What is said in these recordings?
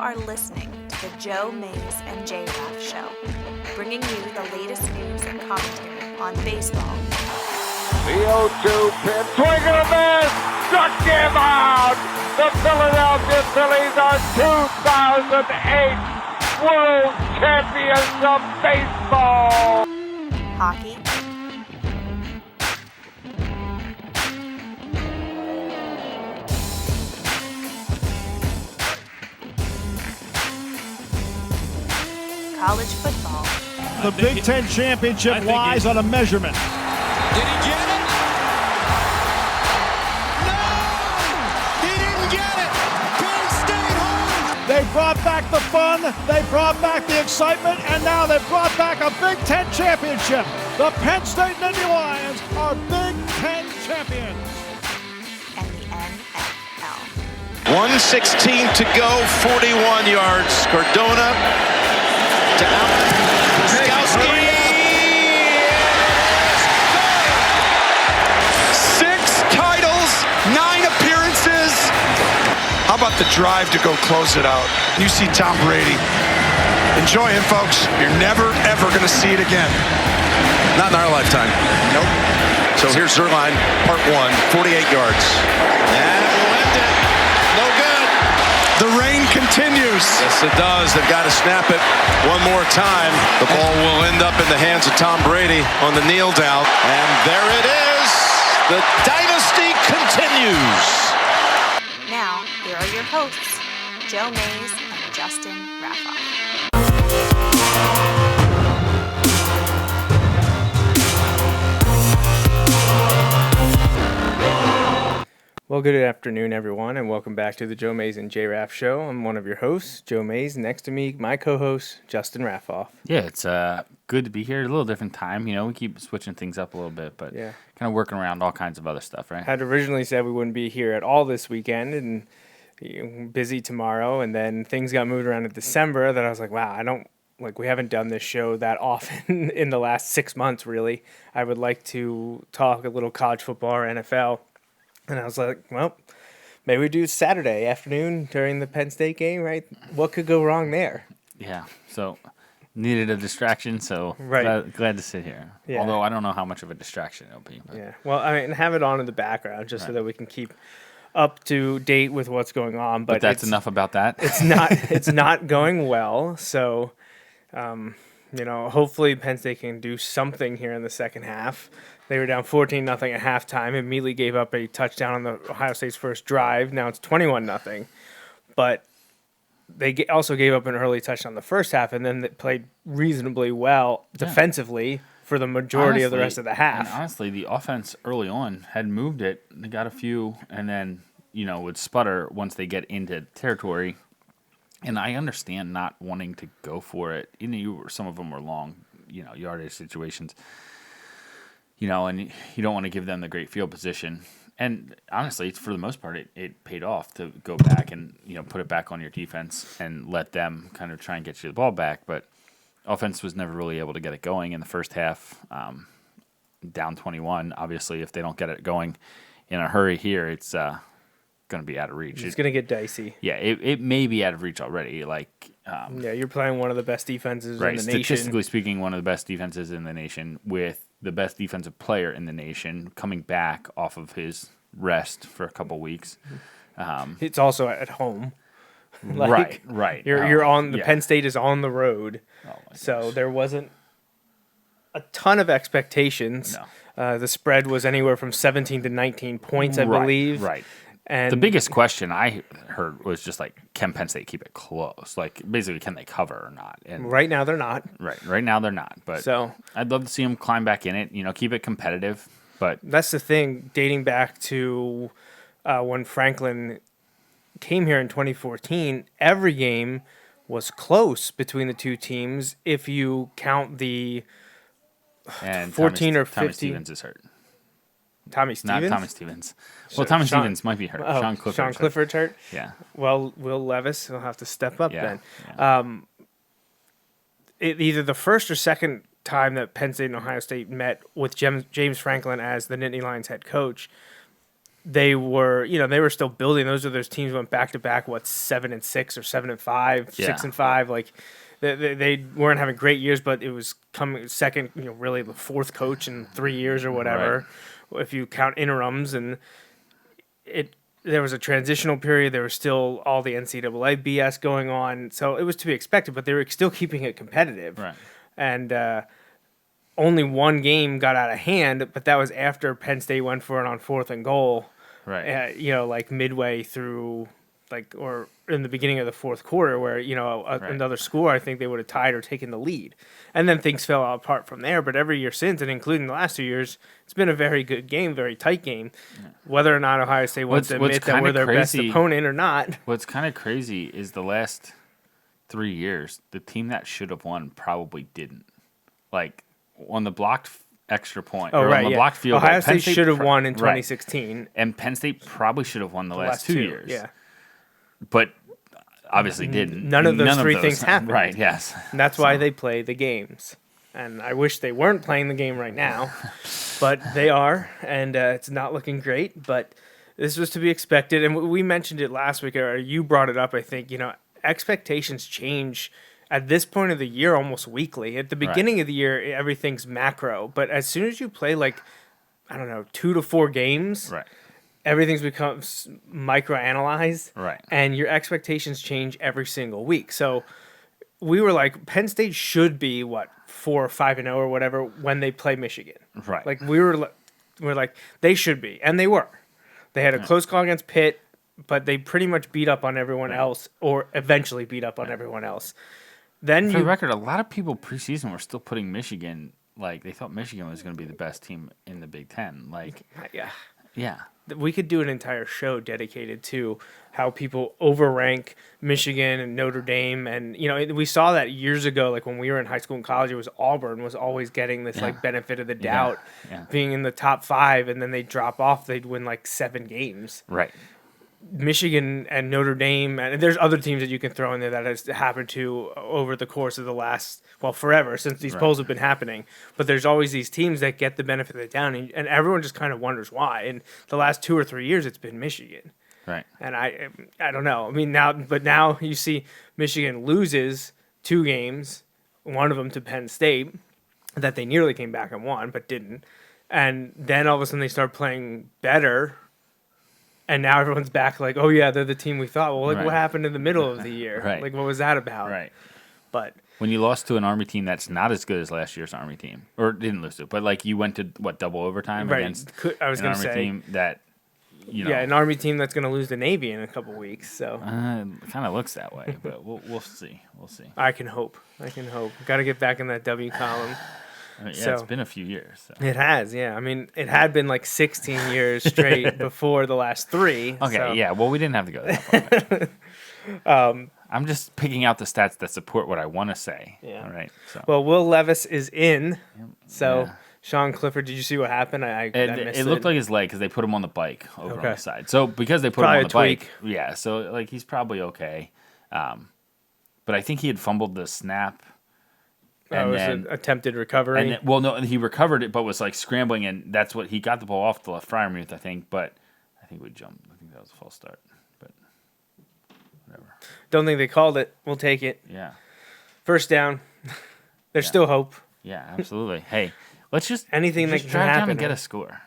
are listening to the Joe Mays and J-Raff Show, bringing you the latest news and commentary on baseball. The 0-2 pitch, swing and a miss, struck him out! The Philadelphia Phillies are 2008 World Champions of Baseball! Hockey, college football, The Big Ten championship lies on a measurement. Did he get it? No! He didn't get it! Penn State home! They brought back the fun, they brought back the excitement, and now they've brought back a Big Ten championship. The Penn State Nittany Lions are Big Ten champions. and the NFL. 1:16 to go, 41 yards. Cardona down. Skowski. 6 titles, 9 appearances. How about the drive to go close it out? You see Tom Brady. Enjoy him, folks. You're never, ever going to see it again. Not in our lifetime. Nope. So here's Zerline, part 1, 48 yards. And we'll end it. No good. The rain continues. Yes, it does. They've got to snap it one more time. The ball will end up in the hands of Tom Brady on the kneel down. And there it is. The dynasty continues. Now, here are your hosts, Joe Mays and Justin Raffoff. Well, good afternoon, everyone, and welcome back to the Joe Mays and J-Raff Show. I'm one of your hosts, Joe Mays. Next to me, my co-host, Justin Raffoff. Yeah, it's good to be here. A little different time. You know, we keep switching things up a little bit, but Yeah. kind of working around all kinds of other stuff, right? Had originally said we wouldn't be here at all this weekend, and busy tomorrow, and then things got moved around in December that I was like, wow, we haven't done this show that often in the last 6 months, really. I would like to talk a little college football or NFL. And I was like, well, maybe we do Saturday afternoon during the Penn State game, right? What could go wrong there? Yeah, so needed a distraction, so Right. glad to sit here. Yeah. Although I don't know how much of a distraction it'll be. But Yeah. Well, I mean, have it on in the background just so that we can keep up to date with what's going on. But that's enough about that. It's not going well. So, hopefully Penn State can do something here in the second half. They were down 14-0 at halftime. Immediately gave up a touchdown on the Ohio State's first drive. Now it's 21-0. But they also gave up an early touchdown the first half, and then they played reasonably well defensively for the majority of the rest of the half. And honestly, the offense early on had moved it. They got a few, and then, would sputter once they get into territory. And I understand not wanting to go for it. Some of them were long, yardage situations. And you don't want to give them the great field position. And honestly, for the most part, it paid off to go back and, put it back on your defense and let them kind of try and get you the ball back. But offense was never really able to get it going in the first half, down 21. Obviously, if they don't get it going in a hurry here, it's going to be out of reach. It's going to get dicey. Yeah, it may be out of reach already. You're playing one of the best defenses in the nation. Statistically speaking, one of the best defenses in the nation with the best defensive player in the nation coming back off of his rest for a couple weeks. It's also at home. Right. You're on the Penn State is on the road, so there wasn't a ton of expectations. No. The spread was anywhere from 17 to 19 points, I believe. Right. And the biggest question I heard was just can Penn State keep it close? Basically, can they cover or not? And right now they're not. Right now they're not. But so I'd love to see them climb back in it. Keep it competitive. But that's the thing. Dating back to when Franklin came here in 2014, every game was close between the two teams. If you count the 14 or 15, Tommy Stevens is hurt. Tommy Stevens? Not Tommy Stevens. Well, Tommy Stevens might be hurt. Sean Clifford's hurt? Yeah. Well, Will Levis will have to step up then. Yeah. Either the first or second time that Penn State and Ohio State met with James Franklin as the Nittany Lions head coach, they were still building. Those teams went back to back, 7-6 or 7-5, 6-5. Like they weren't having great years, but it was coming second, really the fourth coach in 3 years or whatever, if you count interims. And there was a transitional period. There was still all the NCAA BS going on, so it was to be expected. But they were still keeping it competitive, Right. And only one game got out of hand, but that was after Penn State went for it on 4th and goal. Right. Like midway through, or in the beginning of the fourth quarter, where another score, I think they would have tied or taken the lead, and then things fell apart from there. But every year since, and including the last 2 years, it's been a very good game, very tight game. Yeah. Whether or not Ohio State wants to admit that we're their best opponent or not. What's kind of crazy is the last 3 years, the team that should have won probably didn't. Like on the blocked extra point. Oh, right, on the blocked field Ohio goal, State should have won in 2016. Right. And Penn State probably should have won the last 2 years. Yeah. But obviously didn't. None of those three things happened. Right, yes. And that's why they play the games. And I wish they weren't playing the game right now, but they are, and it's not looking great. But this was to be expected, and we mentioned it last week, or you brought it up, I think. Expectations change at this point of the year almost weekly. At the beginning of the year, everything's macro, but as soon as you play 2 to 4 games, right, everything becomes microanalyzed, right, and your expectations change every single week. So we were like, Penn State should be 4 or 5-0 or whatever when they play Michigan. Right. Like we're like they should be, and they were. They had a close call against Pitt, but they pretty much beat up on everyone else, or eventually beat up on everyone else. Then for the record, a lot of people preseason were still putting Michigan, like they thought Michigan was going to be the best team in the Big Ten. Like, yeah. We could do an entire show dedicated to how people overrank Michigan and Notre Dame. And, we saw that years ago, like when we were in high school and college, it was Auburn was always getting this benefit of the doubt, being in the top 5, and then they drop off. They'd win 7 games. Right. Michigan and Notre Dame, and there's other teams that you can throw in there that has happened to over the course of the last, forever since these polls have been happening. But there's always these teams that get the benefit of the doubt, and everyone just kind of wonders why. And the last 2 or 3 years, it's been Michigan. Right. And I don't know. I mean, now you see Michigan loses 2 games, one of them to Penn State, that they nearly came back and won, but didn't. And then all of a sudden they start playing better. And now everyone's back like, oh, yeah, they're the team we thought. Well, what happened in the middle of the year? Right. Like, what was that about? Right. But when you lost to an Army team that's not as good as last year's Army team, or didn't lose to, but you went to, double overtime against I was an Army team that, Yeah, an Army team that's going to lose to Navy in a couple weeks. So it kind of looks that way, but we'll see. We'll see. I can hope. Got to get back in that W column. It's been a few years. So. It has, yeah. I mean, it had been 16 years straight before the last 3. Okay, so. yeah. Well, we didn't have to go that far. I'm just picking out the stats that support what I want to say. Yeah. All right. So. Well, Will Levis is in. So Sean Clifford, did you see what happened? I missed it. It looked like his leg because they put him on the bike over on the side. So because they put probably him on the bike, tweak. So he's probably okay. But I think he had fumbled the snap. And it was an attempted recovery. And he recovered it, but was scrambling, and that's what he got the ball off the left Freiermuth, I think. But I think we jumped. I think that was a false start. But whatever. Don't think they called it. We'll take it. Yeah. First down. There's still hope. Yeah, absolutely. Hey, let's just anything that can drive happen down and get a score.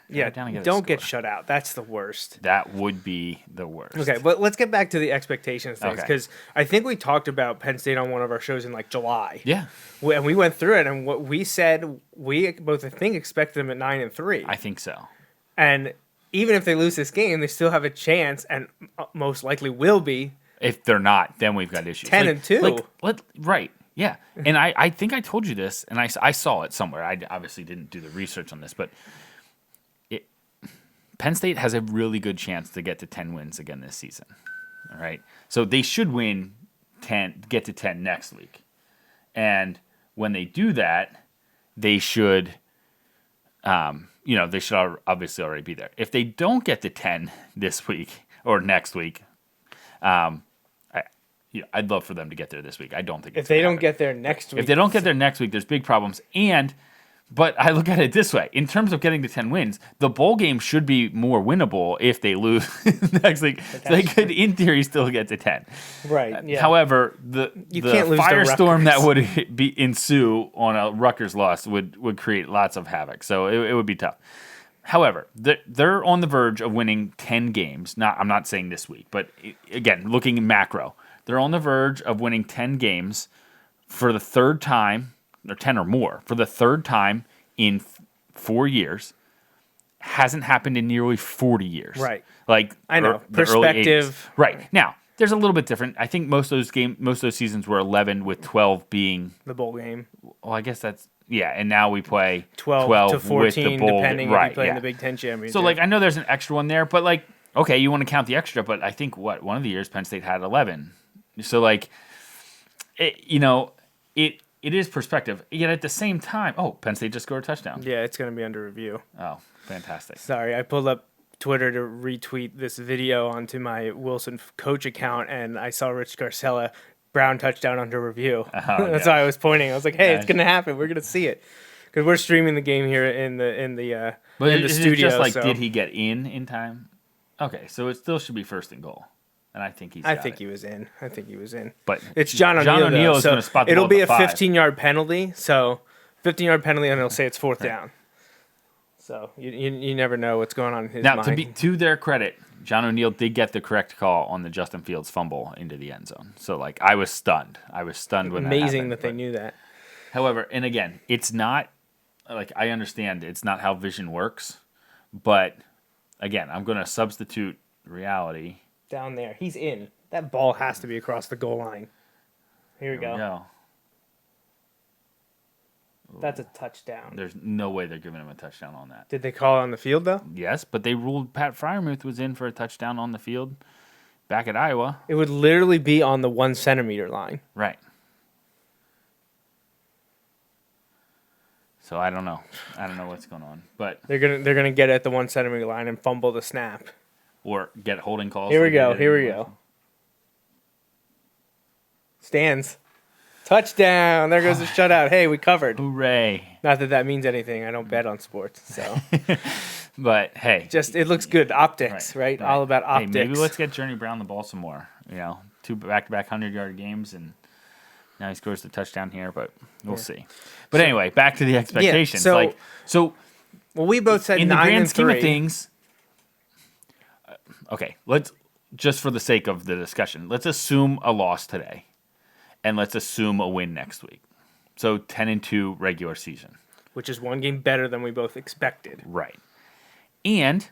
Don't get shut out. That's the worst. That would be the worst. Okay, but let's get back to the expectations things, because I think we talked about Penn State on one of our shows in July. Yeah. And we went through it, and what we said, we both expected them at 9-3. I think so. And even if they lose this game, they still have a chance, and most likely will be. If they're not, then we've got issues. 10-2. Right. Yeah. And I think I told you this, and I saw it somewhere. I obviously didn't do the research on this, but Penn State has a really good chance to get to 10 wins again this season. All right. So they should win 10, get to 10 next week. And when they do that, they should, they should obviously already be there. If they don't get to 10 this week or next week, I'd love for them to get there this week. I don't think if they don't get there next week. If they don't get there next week, there's big problems. And But I look at it this way. In terms of getting to 10 wins, the bowl game should be more winnable if they lose next week. So they could, in theory, still get to 10. Right. Yeah. However, the can't lose to firestorm that Rutgers. would ensue on a Rutgers loss would create lots of havoc. So it would be tough. However, they're on the verge of winning 10 games. I'm not saying this week, but again, looking in macro, they're on the verge of winning 10 games for the third time, or 10 or more, for the third time in 4 years. Hasn't happened in nearly 40 years. Right. Like, I know. the early 80s. Perspective. Right. Now, there's a little bit different. I think most of those seasons were 11 with 12 being, The bowl game. well, I guess that's, yeah, and now we play 12 to with 14, the bowl. depending if you play in the Big Ten Championship. So, like, I know there's an extra one there, but, like, okay, you want to count the extra, but I think, one of the years Penn State had 11. So, like, it is perspective. Yet at the same time, Penn State just scored a touchdown. Yeah, it's going to be under review. Oh, fantastic. Sorry, I pulled up Twitter to retweet this video onto my Wilson coach account, and I saw Rich Garcella, Brown touchdown under review. That's why I was pointing. I was like, hey, it's going to happen. We're going to see it. Because we're streaming the game here in the studio. Just like, so. did he get in time? Okay, so it still should be first and goal. And I think I think he was in. But it's John O'Neill. John O'Neill is so going to spot the it'll ball be at a the 5. 15-yard penalty. So 15-yard penalty, and it'll say it's fourth down. So you never know what's going on in his mind. Now, to their credit, John O'Neill did get the correct call on the Justin Fields fumble into the end zone. So, like, I was stunned. When Amazing that they knew that. However, and again, it's not, like, I understand it's not how vision works. But, again, I'm going to substitute reality. Down there. He's in. That ball has to be across the goal line. Here we go. That's a touchdown. There's no way they're giving him a touchdown on that. Did they call it on the field, though? Yes, but they ruled Pat Freiermuth was in for a touchdown on the field back at Iowa. It would literally be on the 1 centimeter line. Right. So I don't know. I don't know what's going on. But They're gonna get at the 1 centimeter line and fumble the snap. Or get holding calls. Here we go. Stands. Touchdown. There goes the shutout. Hey, we covered. Hooray. Not that means anything. I don't bet on sports. So But, hey. just it looks good. Optics, right? All about optics. Hey, maybe let's get Journey Brown the ball some more. 2 back-to-back 100-yard games, and now he scores the touchdown here, but we'll see. But anyway, back to the expectations. Yeah, so well, we both said in the 9 grand and scheme 3. of things, okay, let's just for the sake of the discussion, let's assume a loss today, and let's assume a win next week. So 10-2 regular season, which is 1 game better than we both expected. right? And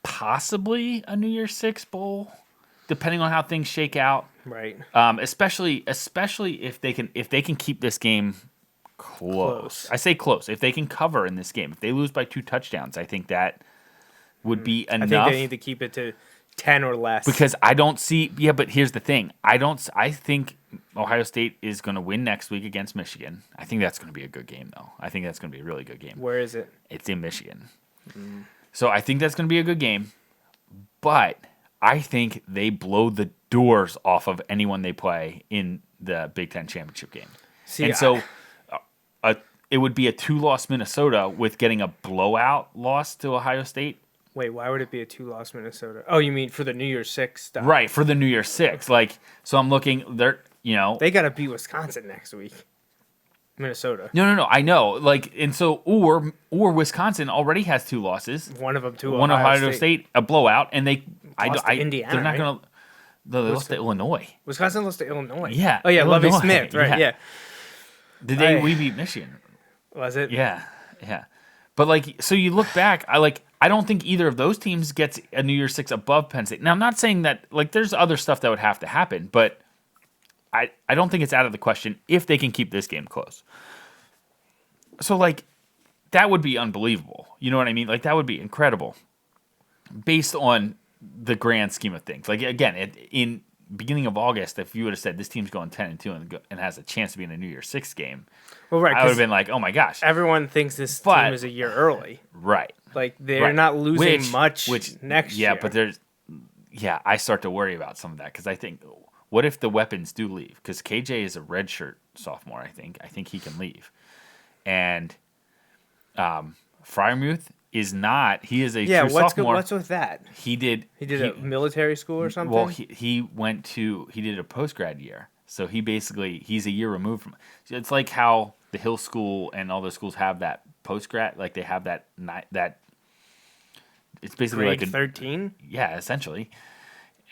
possibly a New Year's Six bowl, depending on how things shake out. Right. Especially if they can keep this game close. I say close. If they can cover in this game, if they lose by 2 touchdowns, I think that would be enough. I think they need to keep it to 10 or less. Because I don't see. Yeah, but here's the thing. I think Ohio State is going to win next week against Michigan. I think that's going to be a good game, though. I think that's going to be a really good game. Where is it? It's in Michigan. So I think that's going to be a good game. But I think they blow the doors off of anyone they play in the Big Ten championship game. It would be a 2-loss Minnesota with getting a blowout loss to Ohio State. Wait, why would it be a 2-loss Minnesota? Oh, you mean for the New Year's Six stuff? Right, for the New Year's Six. So I'm looking, they got to beat Wisconsin next week. Minnesota. No, I know. Or Wisconsin already has 2 losses. One of them to Ohio State, a blowout, and they lost to Indiana, they're not right? going to. They lost to Illinois. Wisconsin lost to Illinois. Yeah. Oh yeah, Illinois. Lovie Smith. Right. Yeah. We beat Michigan. Was it? Yeah. But so you look back, I don't think either of those teams gets a New Year's Six above Penn State. Now I'm not saying that there's other stuff that would have to happen, but I don't think it's out of the question if they can keep this game close. So that would be unbelievable. You know what I mean? That would be incredible based on the grand scheme of things. Again, in beginning of August, if you would have said this team's going 10-2 and has a chance to be in a New Year's Six game, well, right, I would have been like, oh my gosh. Everyone thinks this team is a year early. Right. They're not losing much next year. Yeah, but I start to worry about some of that because I think, what if the weapons do leave? Because KJ is a redshirt sophomore, I think. I think he can leave. and Freiermuth is not. He is a Yeah, true what's sophomore. What's with that? He did a military school or something? Well, he did a post grad year, so he's a year removed from. So it's like how the Hill School and all those schools have that post grad, like they have that. It's basically Grade like 13. Yeah, essentially.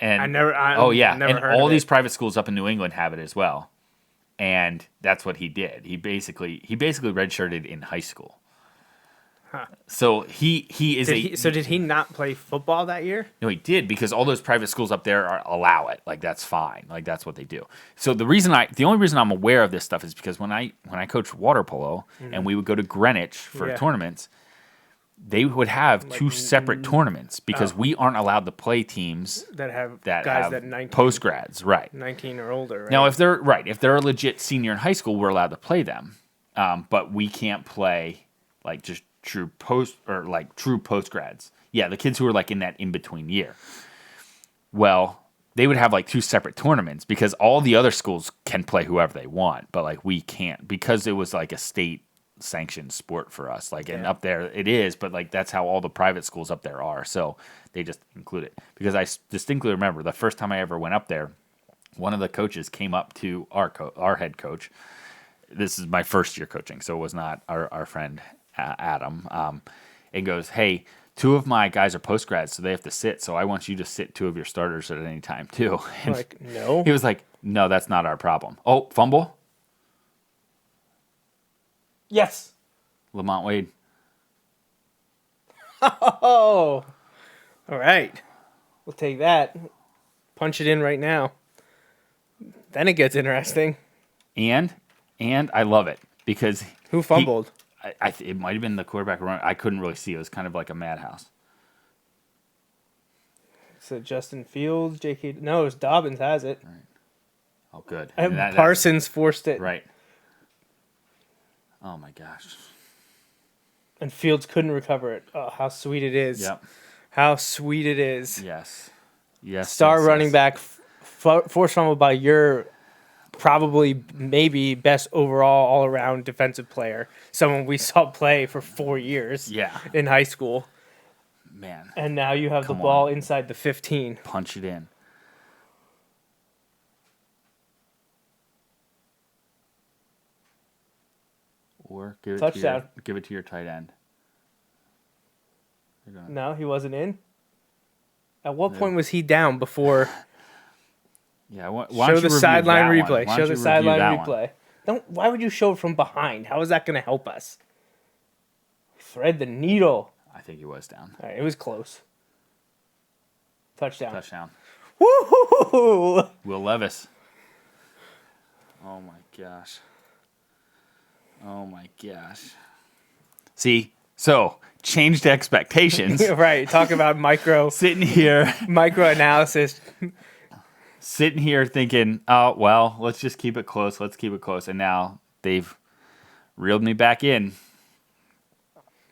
And never and heard all of these it. private schools up in New England have it as well, and that's what he did. He basically redshirted in high school. Huh. So he is Did he not play football that year? No, he did, because all those private schools up there allow it. Like, that's fine. Like, that's what they do. So the only reason I'm aware of this stuff is because when I coached water polo and we would go to Greenwich for tournaments, they would have two separate tournaments because we aren't allowed to play teams that have that 19, post grads, right? 19 or older. Right? Now, if they're a legit senior in high school, we're allowed to play them, but we can't play like just true post grads. Yeah, the kids who are like in that in between year. Well, they would have like two separate tournaments because all the other schools can play whoever they want, but like we can't because it was like a state sanctioned sport for us. Like, and up there it is, but like that's how all the private schools up there are. So they just include it because I distinctly remember the first time I ever went up there, one of the coaches came up to our head coach. This is my first year coaching, so it was not our friend Adam, and goes, "Hey, two of my guys are post grads, so they have to sit. So I want you to sit two of your starters at any time too." And like, no. he was like, "No, that's not our problem." Oh, fumble. Yes. Lamont Wade. Oh. All right. We'll take that. Punch it in right now. Then it gets interesting. And I love it because Who fumbled? it might have been the quarterback run. I couldn't really see. It was kind of like a madhouse. So Justin Fields, J.K. No, it was Dobbins has it. Right. Oh, good. And Parsons forced it. Right. Oh my gosh. And Fields couldn't recover it. Oh, how sweet it is. Yep. How sweet it is. Yes. Yes. Star running back forced fumble by your probably maybe best overall all around defensive player. Someone we saw play for 4 years. Yeah. In high school. Man. And now you have the ball inside the 15. Punch it in. Or give it to your tight end. No, he wasn't in. At what point was he down before? Yeah, why show the sideline replay. Show Show the sideline replay. Why would you show it from behind? How is that going to help us? Thread the needle. I think he was down. All right, it was close. Touchdown. Woo-hoo-hoo-hoo! Will Levis. Oh my gosh. Oh my gosh. See, so changed expectations. Right. Talk about sitting here. Micro analysis. Sitting here thinking, oh, well, let's just keep it close. Let's keep it close. And now they've reeled me back in.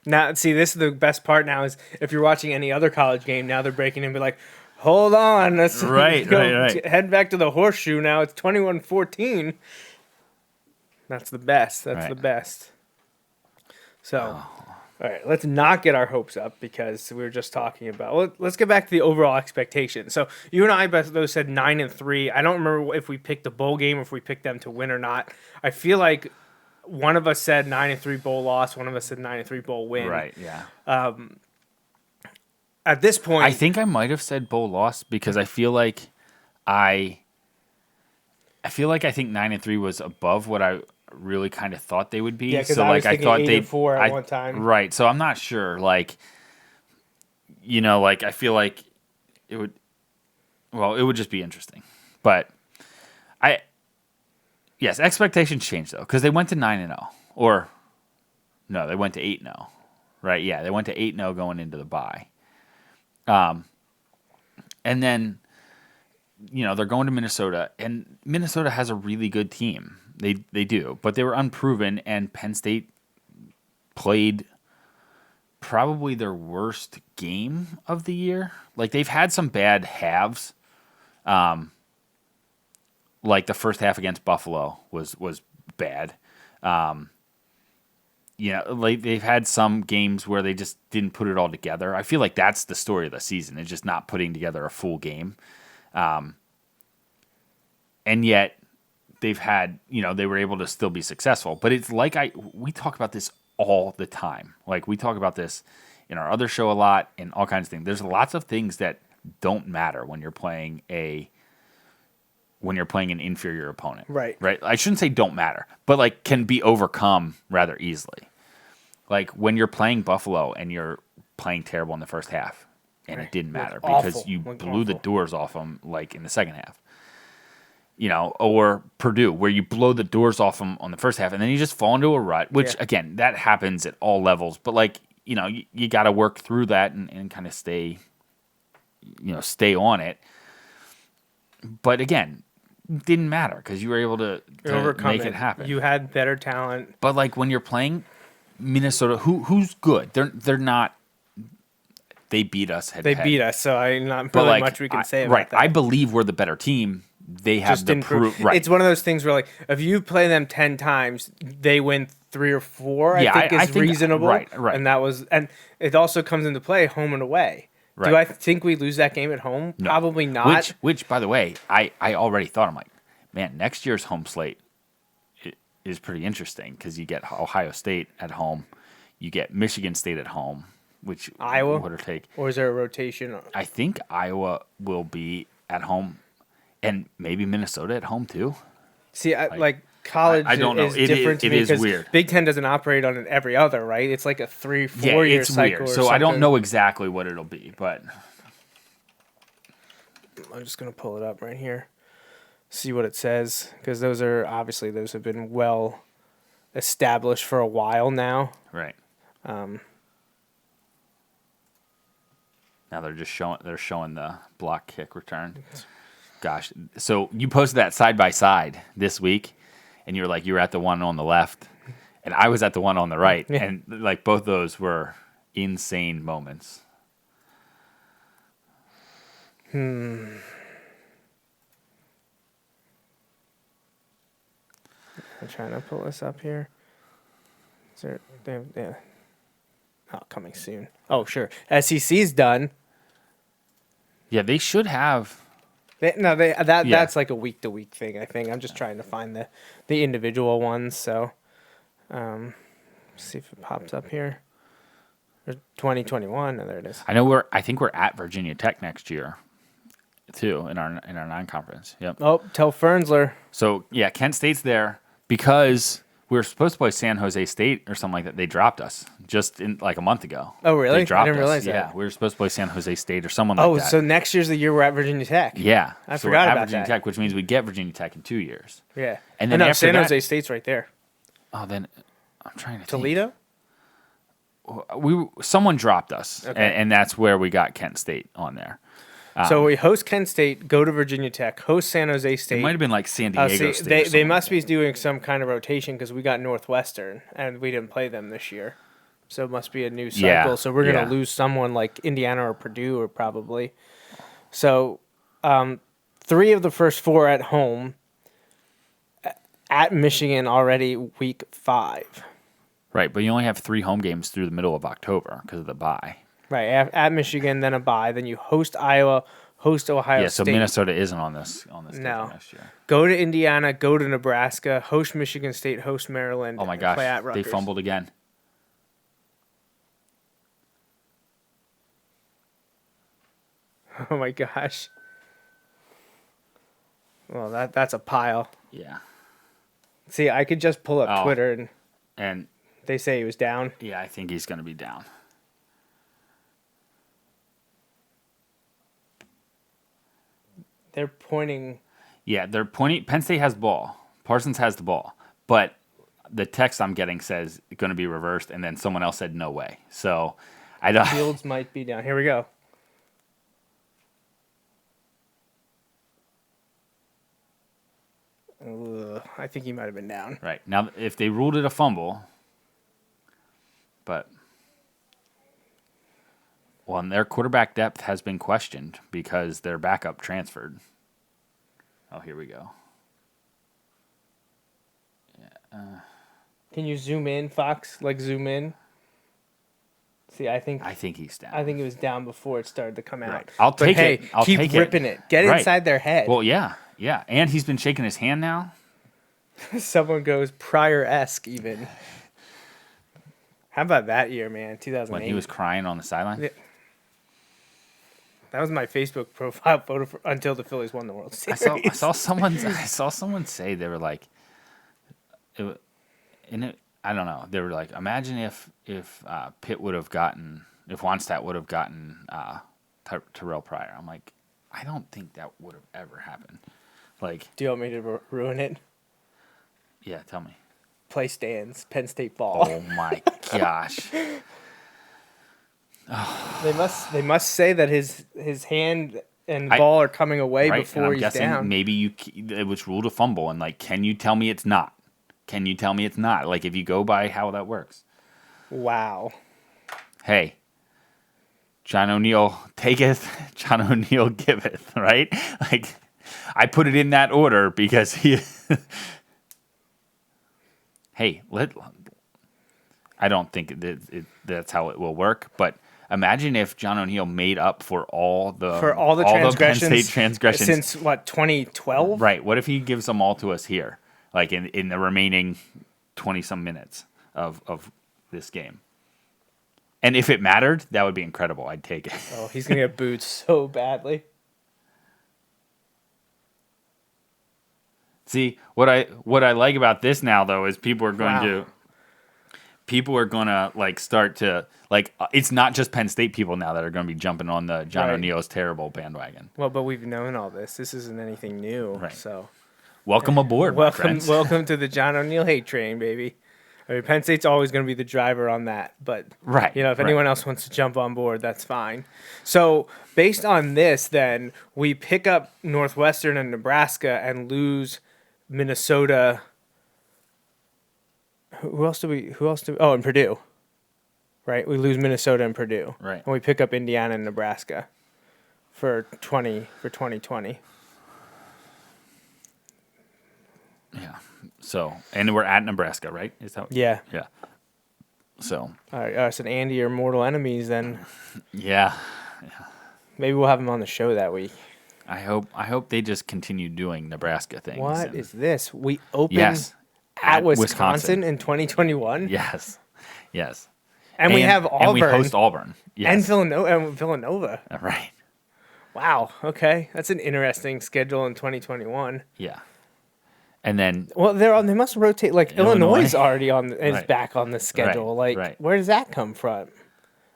Now, see, this is the best part now is if you're watching any other college game, now they're breaking in and be like, hold on. Let's right. head back to the horseshoe now. It's 21-14. That's the best. That's the best. So, all right, let's not get our hopes up because we were just talking about. Well, let's get back to the overall expectation. So you and I both said 9-3. I don't remember if we picked the bowl game or if we picked them to win or not. I feel like one of us said 9-3 bowl loss. One of us said 9-3 bowl win. Right. Yeah. At this point, I think I might have said bowl loss because I feel like I think 9-3 was above what I really kind of thought they would be. Yeah, because so I was thinking 8-4 at one time. Right. So I'm not sure. Like, I feel like it would. Well, it would just be interesting, but yes, expectations changed though because they went to 9-0, or no, they went to 8-0. Right. Yeah, they went to 8-0 going into the bye. And then, they're going to Minnesota, and Minnesota has a really good team. They do, but they were unproven, and Penn State played probably their worst game of the year. Like, they've had some bad halves. Like the first half against Buffalo was bad. like they've had some games where they just didn't put it all together. I feel like that's the story of the season. It's just not putting together a full game. And yet they've had, they were able to still be successful. But it's like we talk about this all the time. Like we talk about this in our other show a lot and all kinds of things. There's lots of things that don't matter when you're playing an inferior opponent. Right. I shouldn't say don't matter, but like can be overcome rather easily. Like when you're playing Buffalo and you're playing terrible in the first half and it didn't matter because you blew the doors off them like in the second half. Or Purdue, where you blow the doors off them on the first half, and then you just fall into a rut, which, again, that happens at all levels. But, you got to work through that and kind of stay on it. But, again, didn't matter because you were able to make it happen. You had better talent. But, when you're playing Minnesota, who's good? They're not. They beat us head-to-head. They beat us, so not really much we can say about that. I believe we're the better team. They have the proof. Right. It's one of those things where, if you play them 10 times, they win 3 or 4. I think is reasonable. Right. And it also comes into play home and away. Right. Do I think we lose that game at home? No. Probably not. Which, by the way, I already thought, I'm like, man, next year's home slate is pretty interesting because you get Ohio State at home, you get Michigan State at home, which Iowa would take. Or is there a rotation? I think Iowa will be at home. And maybe Minnesota at home too. See, college I don't know. is different to me because weird. Big Ten doesn't operate on an every other, right? It's like a 3-4 year cycle. Weird. So I don't know exactly what it'll be, but I'm just gonna pull it up right here, see what it says, because those have been well established for a while now. Right. Now they're showing the block kick return. Gosh, so you posted that side by side this week, and you were at the one on the left, and I was at the one on the right, and both those were insane moments. I'm trying to pull this up here. Is there? Oh, coming soon. Oh, sure. SEC's done. Yeah, they should have. That's like a week-to-week thing, I think. I'm just trying to find the individual ones, so see if it pops up here. There's 2021, and there it is. I think we're at Virginia Tech next year, too, in our non-conference. Yep. Oh, tell Fernsler. So, yeah, Kent State's there because we were supposed to play San Jose State or something like that. They dropped us just in a month ago. Oh, really? They dropped I didn't realize us. that. Yeah, we were supposed to play San Jose State or someone like that. Oh, so next year's the year we're at Virginia Tech. Yeah. I so forgot we're at about Virginia that. Tech, which means we get Virginia Tech in 2 years. Yeah. And then San Jose State's right there. Oh, then I'm trying to Toledo? Someone dropped us, Okay. and that's where we got Kent State on there. So we host Kent State, go to Virginia Tech, host San Jose State. It might have been San Diego State. They must be doing some kind of rotation because we got Northwestern, and we didn't play them this year. So it must be a new cycle. Yeah, So we're going to lose someone like Indiana or Purdue or probably. So 3 of the first 4 at home. At Michigan already week 5. Right, but you only have 3 home games through the middle of October because of the bye. Right, at Michigan, then a bye. Then you host Iowa, host Ohio State. State. So Minnesota isn't on this No. next year. Go to Indiana, go to Nebraska, host Michigan State, host Maryland. Oh my and play at gosh, Rutgers. they fumbled again. Oh my gosh. Well, that's a pile. Yeah. See, I could just pull up Twitter and they say he was down. Yeah, I think he's going to be down. They're pointing. Yeah, they're pointing. Penn State has the ball. Parsons has the ball. But the text I'm getting says it's going to be reversed, and then someone else said no way. So I don't. Fields might be down. Here we go. I think he might have been down. Right. Now, if they ruled it a fumble, but. Well, and their quarterback depth has been questioned because their backup transferred. Oh, here we go. Yeah. Can you zoom in, Fox? Like zoom in. See, I think he's down. I think it was down before it started to come out. Right. I'll But take hey, it. I'll keep take ripping it. Get Right. inside their head. Well, yeah. And he's been shaking his hand now. Someone goes Pryor-esque even. How about that year, man? 2008. When he was crying on the sideline. Yeah. That was my Facebook profile photo until the Phillies won the World Series. I saw someone say they were like, I don't know. They were like, imagine if Pitt would have gotten, if Wannstedt would have gotten Terrell Pryor. I'm like, I don't think that would have ever happened. Like, Do you want me to ruin it? yeah, tell me. Play stands, Penn State ball. Oh my gosh. They must say that his hand and I- ball are coming away Right, and before I'm he's guessing down. maybe it was ruled a fumble, and like, can you tell me it's not? Can you tell me it's not? Like, if you go by how that works. Wow. Hey, John O'Neill taketh, John O'Neill giveth, right? Like, I put it in that order because he. Hey, I don't think that's how it will work, but imagine if John O'Neill made up for all the transgressions, Penn State transgressions since what 2012. Right. What if he gives them all to us here, like in the remaining 20-some minutes of this game? And if it mattered, that would be incredible. I'd take it. Oh, he's gonna get booed so badly. See, what I like about this now though is people are gonna like start to like it's not just Penn State people now that are going to be jumping on the John Right. O'Neill's terrible bandwagon. Well, but we've known all this. This isn't anything new. Right. So Welcome aboard, my friends. welcome to the John O'Neill hate train, baby. I mean, Penn State's always going to be the driver on that, but Right, you know, if right. anyone else wants to jump on board, that's fine. So, based on this, then we pick up Northwestern and Nebraska and lose Minnesota. Who else do we? Oh, and Purdue. Right, we lose Minnesota and Purdue. Right. and we pick up Indiana and Nebraska for 2020. Yeah. So, and we're at Nebraska, right? Is that? Yeah. Yeah. So, All right, us and Andy are mortal enemies. Then yeah. maybe we'll have him on the show that week. I hope they just continue doing Nebraska things. What and- is this? We open Yes. at Wisconsin in 2021, Yes. Yes. and we have Auburn and we host Auburn. Yes. and Villanova. Right. Wow. Okay, that's an interesting schedule in 2021. Yeah. And then Well, they must rotate. Like Illinois is already is Right. back on the schedule. Right, Like, right. where does that come from?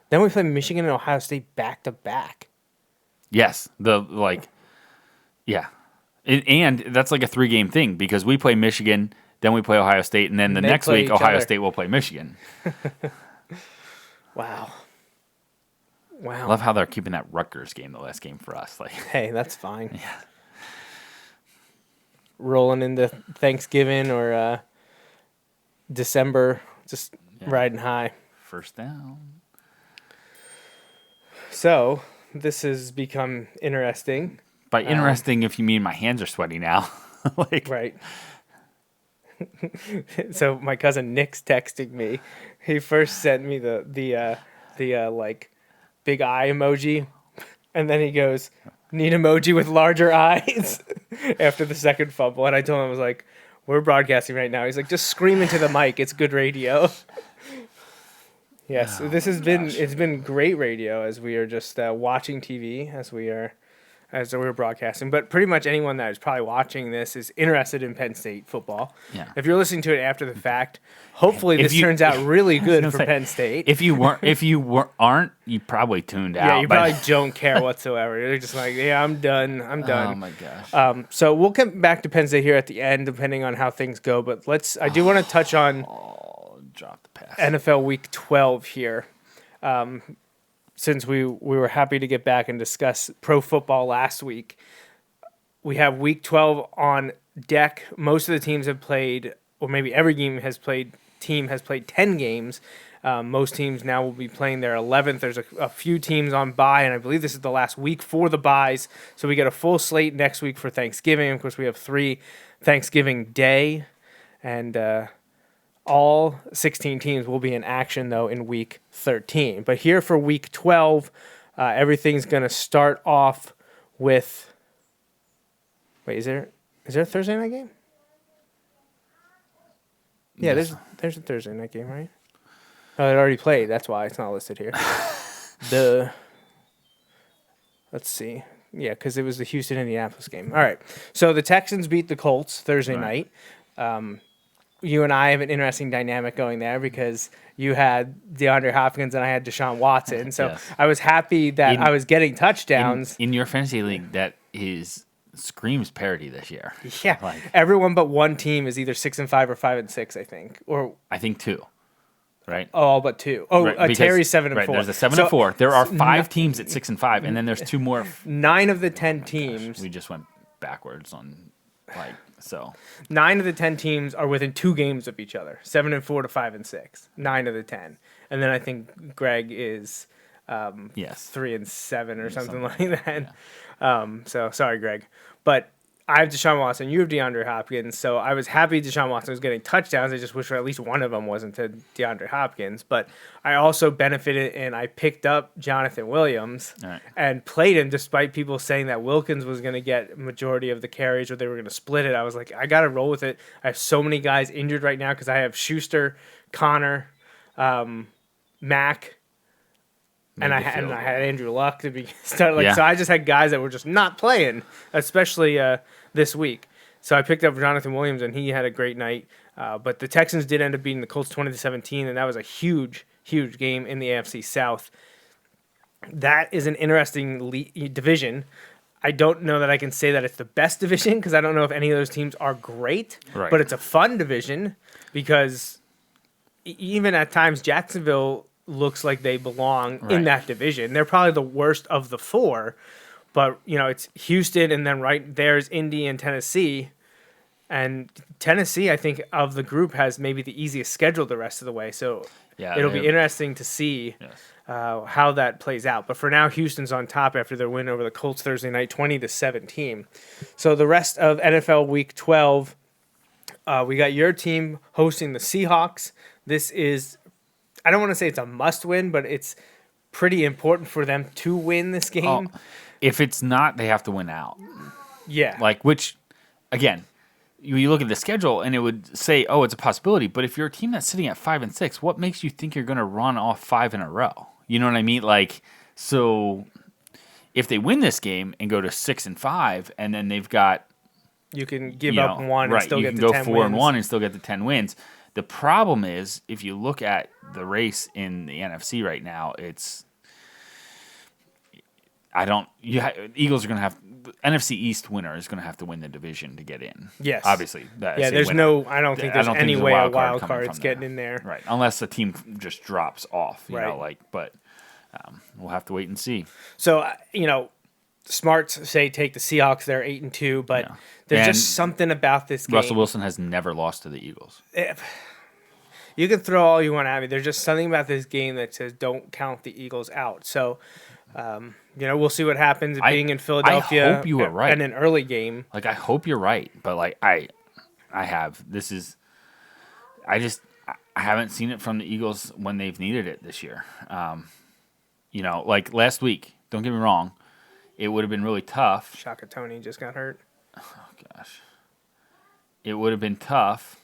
Then we play Michigan and Ohio State back to back. yes, yeah. And that's like a 3-game thing because we play Michigan, then we play Ohio State, and then the they next play week each Ohio other. State will play Michigan. Wow. I love how they're keeping that Rutgers game the last game for us. Like, Hey, that's fine. Yeah. Rolling into Thanksgiving or December, just riding high. first down. So this has become interesting. By interesting, if you mean my hands are sweaty now. Like, Right. So my cousin Nick's texting me. He first sent me the like big eye emoji, and then he goes, "Need emoji with larger eyes." After the second fumble, and I told him, I was like, "We're broadcasting right now." He's like, "Just scream into the mic. It's good radio." Yes, this has been great radio as we are just watching TV as we're broadcasting. But pretty much anyone that is probably watching this is interested in Penn State football. Yeah. If you're listening to it after the fact, hopefully If this you- turns out really good for say, Penn State. If you aren't, you probably tuned out. Yeah, you but- probably don't care whatsoever. You're just like, yeah, I'm done. I'm done. Oh my gosh. So we'll come back to Penn State here at the end, depending on how things go. But I do want to touch on Drop the pass. NFL Week 12 here. Since we were happy to get back and discuss pro football last week, we have Week 12 on deck. Most of the teams have played, or maybe every team has played 10 games. Most teams now will be playing their 11th. There's a few teams on bye, and I believe this is the last week for the byes. So we get a full slate next week for Thanksgiving. Of course, we have 3 Thanksgiving Day and All 16 teams will be in action, though, in Week 13. But here for Week 12, everything's going to start off with... Wait, is there a Thursday night game? Yeah, Yes. there's a Thursday night game, right? Oh, it already played. That's why it's not listed here. Let's see. Yeah, because it was the Houston-Indianapolis game. All right. So the Texans beat the Colts Thursday night. You and I have an interesting dynamic going there because you had DeAndre Hopkins and I had Deshaun Watson. So Yes. I was happy that I was getting touchdowns. In your fantasy league, that screams parity this year. Yeah. Like, Everyone but one team is either 6-5 or 5-6, I think. Or I think 2, right? all but 2. Oh, Right, because- Terry's 7-4. Right, there's a 7-4. There are 5 teams at 6-5, and then there's 2 more. 9 of the 10 teams. We just went backwards on, so. 9 of the 10 teams are within 2 games of each other. 7-4 to 5-6. 9 of the 10, and then I think Greg is Yes. 3-7 or something like that. So sorry, Greg, but I have Deshaun Watson. You have DeAndre Hopkins. So I was happy Deshaun Watson was getting touchdowns. I just wish at least one of them wasn't to DeAndre Hopkins. But I also benefited and I picked up Jonathan Williams and played him despite people saying that Wilkins was going to get majority of the carries or they were going to split it. I was like, I got to roll with it. I have so many guys injured right now because I have Schuster, Connor, Mack, and I had Andrew Luck to be started. So I just had guys that were just not playing, especially this week. So I picked up Jonathan Williams, and he had a great night. But the Texans did end up beating the Colts 20-17, and that was a huge, huge game in the AFC South. That is an interesting division. I don't know that I can say that it's the best division because I don't know if any of those teams are great. Right. But it's a fun division because even at times Jacksonville looks like they belong in that division. They're probably the worst of the 4, but it's Houston and then right there's Indy and Tennessee. And Tennessee, I think, of the group has maybe the easiest schedule the rest of the way. So it'll be interesting to see how that plays out. But for now, Houston's on top after their win over the Colts Thursday night, 20-17. So the rest of NFL Week 12, we got your team hosting the Seahawks. This is, I don't want to say it's a must-win, but it's pretty important for them to win this game. Oh, if it's not, they have to win out. Yeah. Which, again, you look at the schedule and it would say, oh, it's a possibility. But if you're a team that's sitting at 5-6, what makes you think you're going to run off 5 in a row? You know what I mean? So if they win this game and go to 6-5, and then they've got, you can give up one and still get the 10 wins. You can go 4-1 and still get the 10 wins. The problem is, if you look at the race in the NFC right now, Eagles are going to have, NFC East winner is going to have to win the division to get in. Yes. Obviously. I don't think there's any way a wild card's getting in there. Right. Unless the team just drops off, but we'll have to wait and see. So, smarts say take the Seahawks. They're 8-2, but there's just something about this game. Russell Wilson has never lost to the Eagles. You can throw all you want at me. There's just something about this game that says don't count the Eagles out. So, we'll see what happens being in Philadelphia. I hope you were right. And an early game. I hope you're right, but I haven't seen it from the Eagles when they've needed it this year. Last week, don't get me wrong, it would have been really tough. Shaka Tony just got hurt. Oh, gosh. It would have been tough,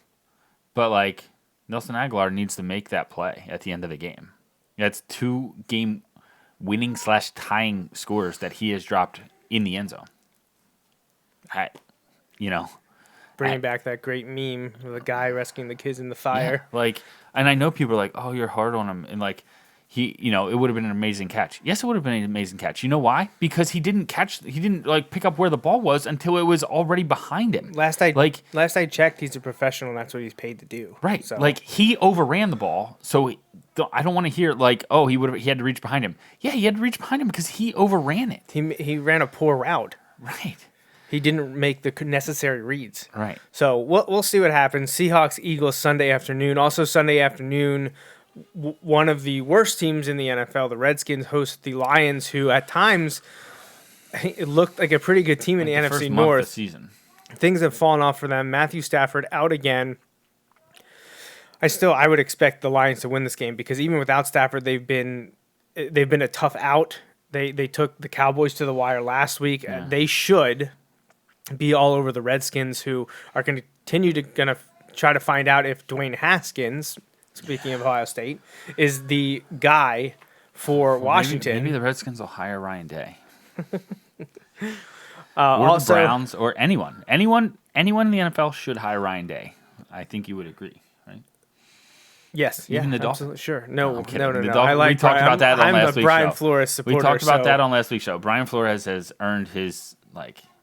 but, Nelson Aguilar needs to make that play at the end of the game. That's 2 game winning / tying scores that he has dropped in the end zone. Bringing back that great meme of the guy rescuing the kids in the fire. Yeah, and I know people are like, oh, you're hard on him. And, it would have been an amazing catch. Yes, it would have been an amazing catch. You know why? Because he didn't pick up where the ball was until it was already behind him. Last I checked, he's a professional, and that's what he's paid to do. Right. So. He overran the ball, so I don't want to hear he had to reach behind him. Yeah, he had to reach behind him because he overran it. He ran a poor route. Right. He didn't make the necessary reads. Right. So we'll see what happens. Seahawks, Eagles, Sunday afternoon. Also Sunday afternoon, one of the worst teams in the NFL, the Redskins, host the Lions, who at times it looked like a pretty good team in the NFC first month North. of the season. Things have fallen off for them. Matthew Stafford out again. I would expect the Lions to win this game because even without Stafford, they've been a tough out. They took the Cowboys to the wire last week. Yeah. They should be all over the Redskins, who are going to continue to try to find out if Dwayne Haskins, speaking of Ohio State, is the guy for Washington. Maybe the Redskins will hire Ryan Day. Or also, the Browns or anyone in the NFL should hire Ryan Day. I think you would agree, right? yes, Even yeah, the Dolphins? absolutely, sure. No, I'm kidding. no. The I Dolphins- like we talked about that on I'm last a week's Brian show. Flores supporter. We talked about so that on last week's show. Brian Flores has earned his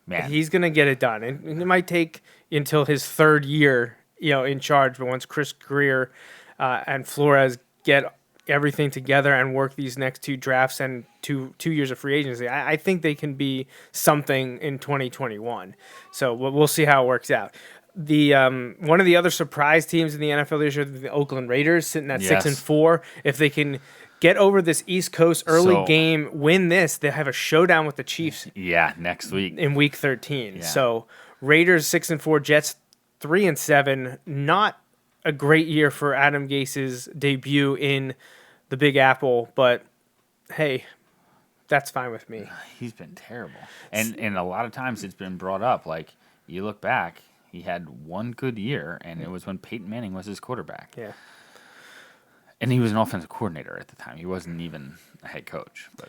man. He's going to get it done. And it might take until his third year, in charge. But once Chris Greer and Flores get everything together and work these next two drafts and two years of free agency, I think they can be something in 2021. So we'll see how it works out. The one of the other surprise teams in the NFL this year, the Oakland Raiders, sitting at 6-4. If they can get over this East Coast early game, win this, they have a showdown with the Chiefs. Yeah, next week In Week 13. Yeah. So Raiders 6-4, Jets 3-7. Not a great year for Adam Gase's debut in the Big Apple, but hey, that's fine with me. he's been terrible, and a lot of times it's been brought up. Like you look back, he had one good year, and it was when Peyton Manning was his quarterback. Yeah. And he was an offensive coordinator at the time. He wasn't even a head coach. But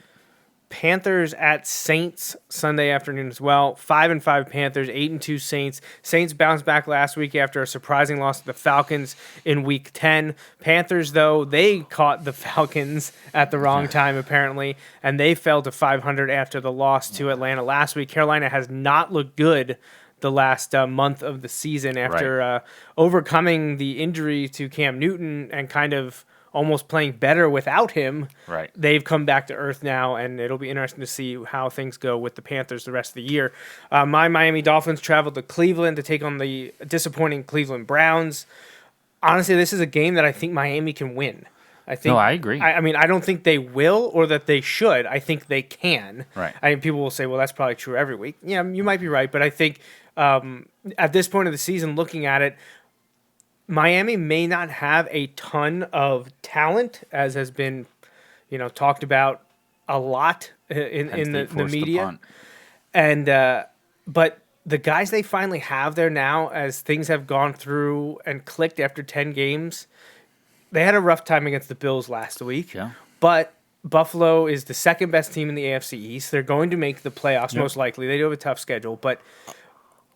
Panthers at Saints Sunday afternoon as well. 5-5 Panthers, 8-2 Saints. Saints bounced back last week after a surprising loss to the Falcons in Week 10. Panthers, though, they caught the Falcons at the wrong time apparently, and they fell to 500 after the loss to Atlanta last week. Carolina has not looked good the last month of the season after overcoming the injury to Cam Newton and kind of almost playing better without him. Right. They've come back to earth now, and it'll be interesting to see how things go with the Panthers the rest of the year. My Miami Dolphins traveled to Cleveland to take on the disappointing Cleveland Browns. Honestly, this is a game that I think Miami can win. I agree. I mean, I don't think they will or that they should. I think they can. Right. I mean, people will say, well, that's probably true every week. Yeah, you might be right, but I think at this point of the season, looking at it, Miami may not have a ton of talent, as has been, talked about a lot in the media. And but the guys they finally have there now, as things have gone through and clicked after 10 games, they had a rough time against the Bills last week. Yeah. But Buffalo is the second best team in the AFC East. They're going to make the playoffs most likely. They do have a tough schedule, but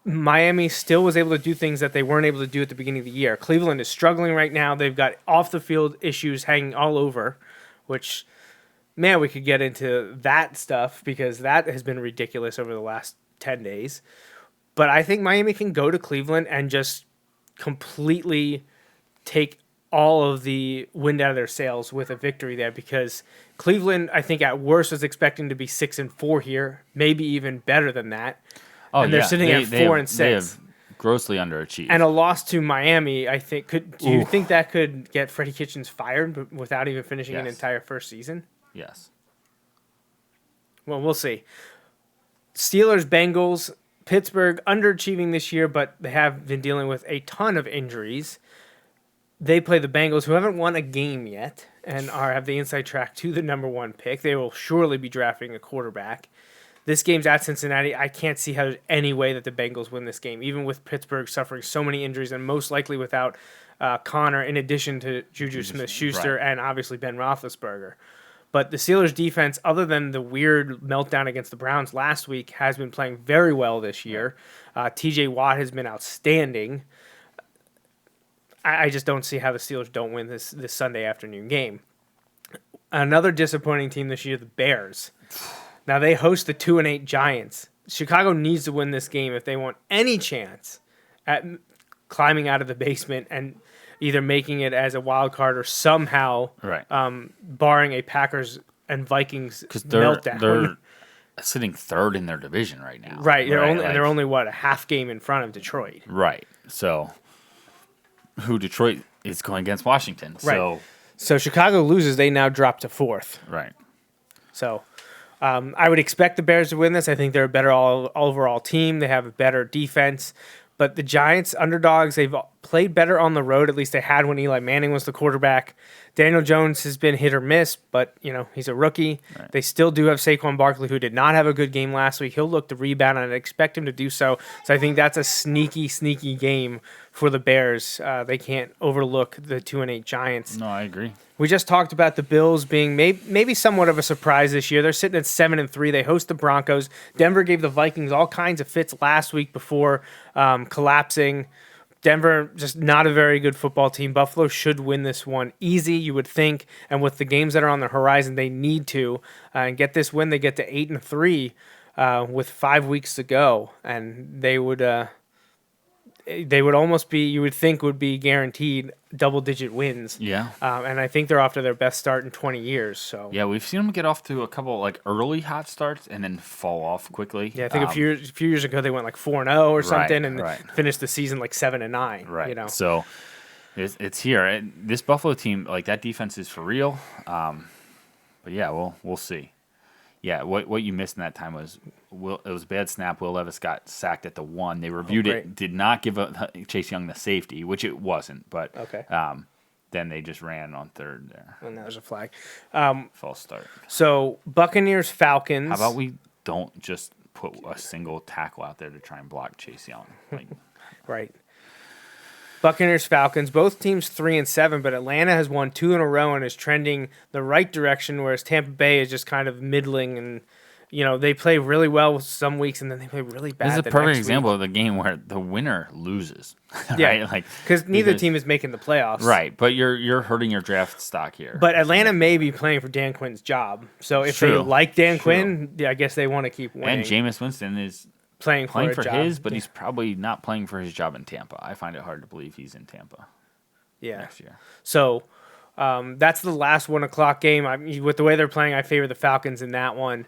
Miami still was able to do things that they weren't able to do at the beginning of the year. Cleveland is struggling right now. They've got off-the-field issues hanging all over, which, man, we could get into that stuff because that has been ridiculous over the last 10 days. But I think Miami can go to Cleveland and just completely take all of the wind out of their sails with a victory there because Cleveland, I think, at worst was expecting to be 6-4 here, maybe even better than that. Oh, and they're sitting at 4-6. They have grossly underachieved. And a loss to Miami, I think, do you think that could get Freddie Kitchens fired without even finishing an entire first season? Yes. Well, we'll see. Steelers, Bengals, Pittsburgh underachieving this year, but they have been dealing with a ton of injuries. They play the Bengals, who haven't won a game yet and have the inside track to the number 1 pick. They will surely be drafting a quarterback. This game's at Cincinnati. I can't see how there's any way that the Bengals win this game, even with Pittsburgh suffering so many injuries and most likely without Connor, in addition to Juju Smith-Schuster and obviously Ben Roethlisberger. But the Steelers' defense, other than the weird meltdown against the Browns last week, has been playing very well this year. T.J. Watt has been outstanding. I just don't see how the Steelers don't win this Sunday afternoon game. Another disappointing team this year, the Bears. Now, they host the 2-8 Giants. Chicago needs to win this game if they want any chance at climbing out of the basement and either making it as a wild card or somehow barring a Packers and Vikings meltdown. They're sitting third in their division right now. Right. They're only, a half game in front of Detroit. Right. So, Detroit is going against Washington. Right. So Chicago loses, they now drop to 4th. Right. So I would expect the Bears to win this. I think they're a better overall team. They have a better defense. But the Giants, underdogs, they've played better on the road. At least they had when Eli Manning was the quarterback. Daniel Jones has been hit or miss, but he's a rookie. Right. They still do have Saquon Barkley, who did not have a good game last week. He'll look to rebound, and I expect him to do so. So I think that's a sneaky game for the Bears. They can't overlook the 2-8 Giants. No, I agree. We just talked about the Bills being maybe somewhat of a surprise this year. They're sitting at 7-3. They host the Broncos. Denver gave the Vikings all kinds of fits last week before collapsing. Denver, just not a very good football team. Buffalo should win this one easy, you would think. And with the games that are on the horizon, they need to. And get this win, they get to 8-3 with 5 weeks to go. And they would almost be, you would think, would be guaranteed double-digit wins. Yeah. And I think they're off to their best start in 20 years. So Yeah, we've seen them get off to a couple early hot starts and then fall off quickly. yeah, I think a few years ago they went 4-0 or something and right. finished the season 7-9. Right. So it's here. And this Buffalo team, that defense is for real. But yeah, we'll see. Yeah, what you missed in that time was it was a bad snap. Will Levis got sacked at the 1. They reviewed it, did not give Chase Young the safety, which it wasn't. But Okay. then they just ran on 3rd there. And that was a flag. False start. So Buccaneers, Falcons. How about we don't just put a single tackle out there to try and block Chase Young? Right. Buccaneers, Falcons, both teams 3-7, but Atlanta has won 2 in a row and is trending the right direction, whereas Tampa Bay is just kind of middling and they play really well some weeks and then they play really bad. This is a perfect example of the game where the winner loses. Yeah, right? because neither team is making the playoffs. Right, but you're hurting your draft stock here. But Atlanta may be playing for Dan Quinn's job. So if they like Dan Quinn, I guess they want to keep winning. And Jameis Winston is playing for his, but he's probably not playing for his job in Tampa. I find it hard to believe he's in Tampa next year. So that's the last 1 o'clock game. With the way they're playing, I favor the Falcons in that one.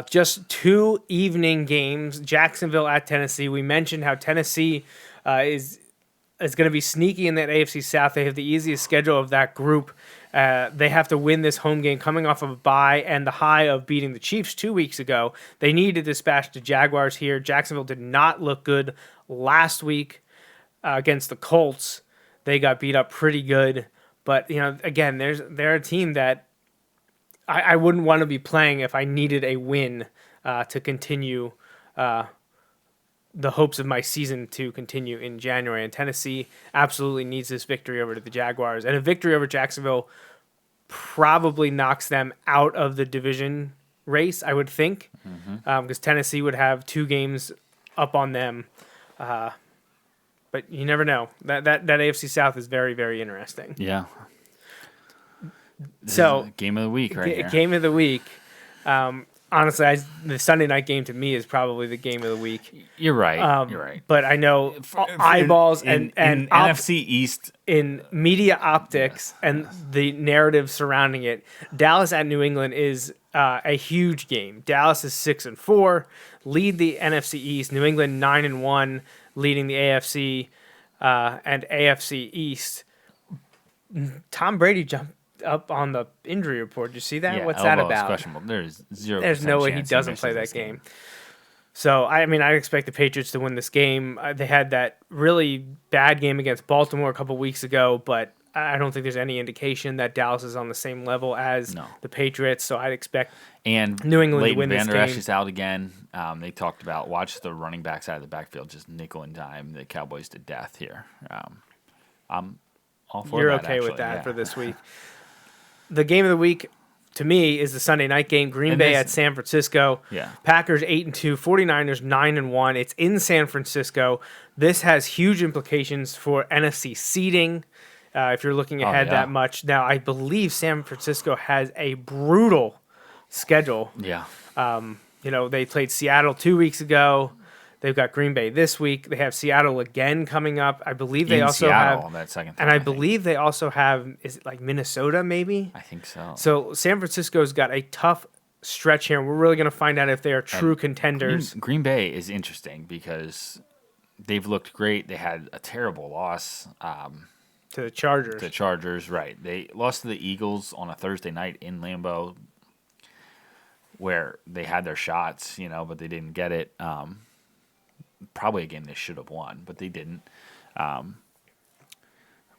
Just 2 evening games. Jacksonville at Tennessee. We mentioned how Tennessee is going to be sneaky in that AFC South. They have the easiest schedule of that group. They have to win this home game coming off of a bye and the high of beating the Chiefs 2 weeks ago. They need to dispatch the Jaguars here. Jacksonville did not look good last week against the Colts. They got beat up pretty good. But, again, they're a team that I wouldn't want to be playing if I needed a win to continue the hopes of my season to continue in January. And Tennessee absolutely needs this victory over the Jaguars. And a victory over Jacksonville probably knocks them out of the division race, I would think, because Tennessee would have 2 games up on them. But you never know. That AFC South is very, very interesting. Yeah. This So is game of the week right here. Game of the week. Honestly, the Sunday night game to me is probably the game of the week. You're right. You're right. But I know eyeballs in and NFC East, in media optics and the narrative surrounding it, Dallas at New England is a huge game. Dallas is 6-4, lead the NFC East. New England 9-1, leading the AFC and AFC East. Tom Brady jumped up on the injury report. Did you see that? yeah, What's that elbow is about? questionable. There's 0%. There's no way he chance doesn't misses play that this game. So, I expect the Patriots to win this game. They had that really bad game against Baltimore a couple weeks ago, but I don't think there's any indication that Dallas is on the same level as the Patriots, so I'd expect And New England Leighton to win this Vander game. Esch is out again. They talked about watch the running backs out of the backfield, just nickel and dime the Cowboys to death here. I'm all for You're that. okay with actually, that yeah. for this week. The game of the week, to me, is the Sunday night game. Green And Bay this- at San Francisco. Yeah. Packers 8-2, 49ers 9-1. It's in San Francisco. This has huge implications for NFC seeding. If you're looking ahead that much. Now, I believe San Francisco has a brutal schedule. Yeah. They played Seattle 2 weeks ago. They've got Green Bay this week. They have Seattle again coming up. I believe they In also Seattle, have that second and time, I think. believe they also have, is it like Minnesota maybe? I think so. So San Francisco's got a tough stretch here, and we're really going to find out if they are true contenders. Green Bay is interesting because they've looked great. They had a terrible loss To the Chargers. to the Chargers. Right. They lost to the Eagles on a Thursday night in Lambeau where they had their shots, but they didn't get it. Probably a game they should have won, but they didn't.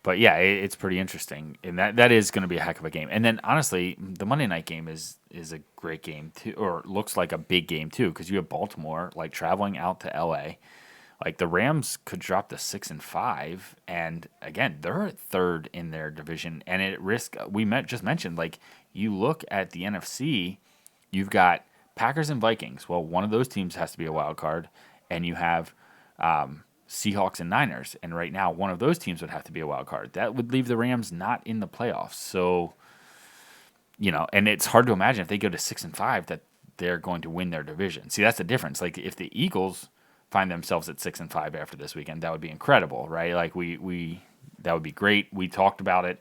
But yeah, it's pretty interesting, and that is going to be a heck of a game. And then honestly, the Monday night game is a great game too, or looks like a big game too, because you have Baltimore like traveling out to LA. Like the Rams could drop to 6-5, and again, they're third in their division, and at risk. Just mentioned, like you look at the NFC, you've got Packers and Vikings. Well, one of those teams has to be a wild card, and you have Seahawks and Niners, and right now one of those teams would have to be a wild card. That would leave the Rams not in the playoffs. So, and it's hard to imagine if they go to 6-5 that they're going to win their division. See, that's the difference. Like if the Eagles find themselves at 6-5 after this weekend, that would be incredible, right? Like we that would be great. We talked about it,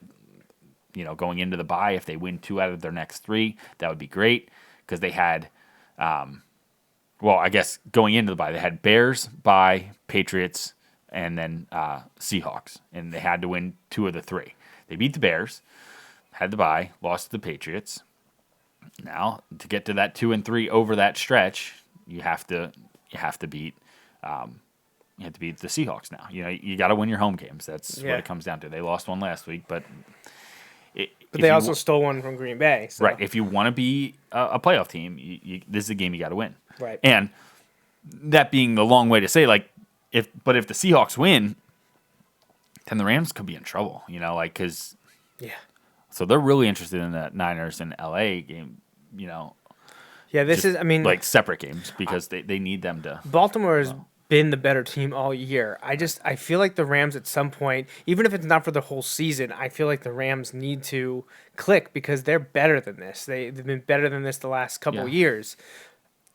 going into the bye. If they win 2 out of their next 3, that would be great because they had, I guess going into the bye, they had Bears, bye, Patriots, and then Seahawks, and they had to win 2 of the 3. They beat the Bears, had the bye, lost to the Patriots. Now to get to that 2 and 3 over that stretch, you have to beat. You have to beat the Seahawks now. You got to win your home games. That's what it comes down to. They lost one last week, but they also stole one from Green Bay. So. Right. If you want to be a playoff team, this is a game you got to win. Right. And that being the long way to say, like, if the Seahawks win, then the Rams could be in trouble. Because so they're really interested in the Niners and LA game. Yeah, this is. I mean, like separate games because they need them to. Baltimore has been the better team all year. I feel like the Rams at some point, even if it's not for the whole season, I feel like the Rams need to click because they're better than this. They've been better than this the last couple of years.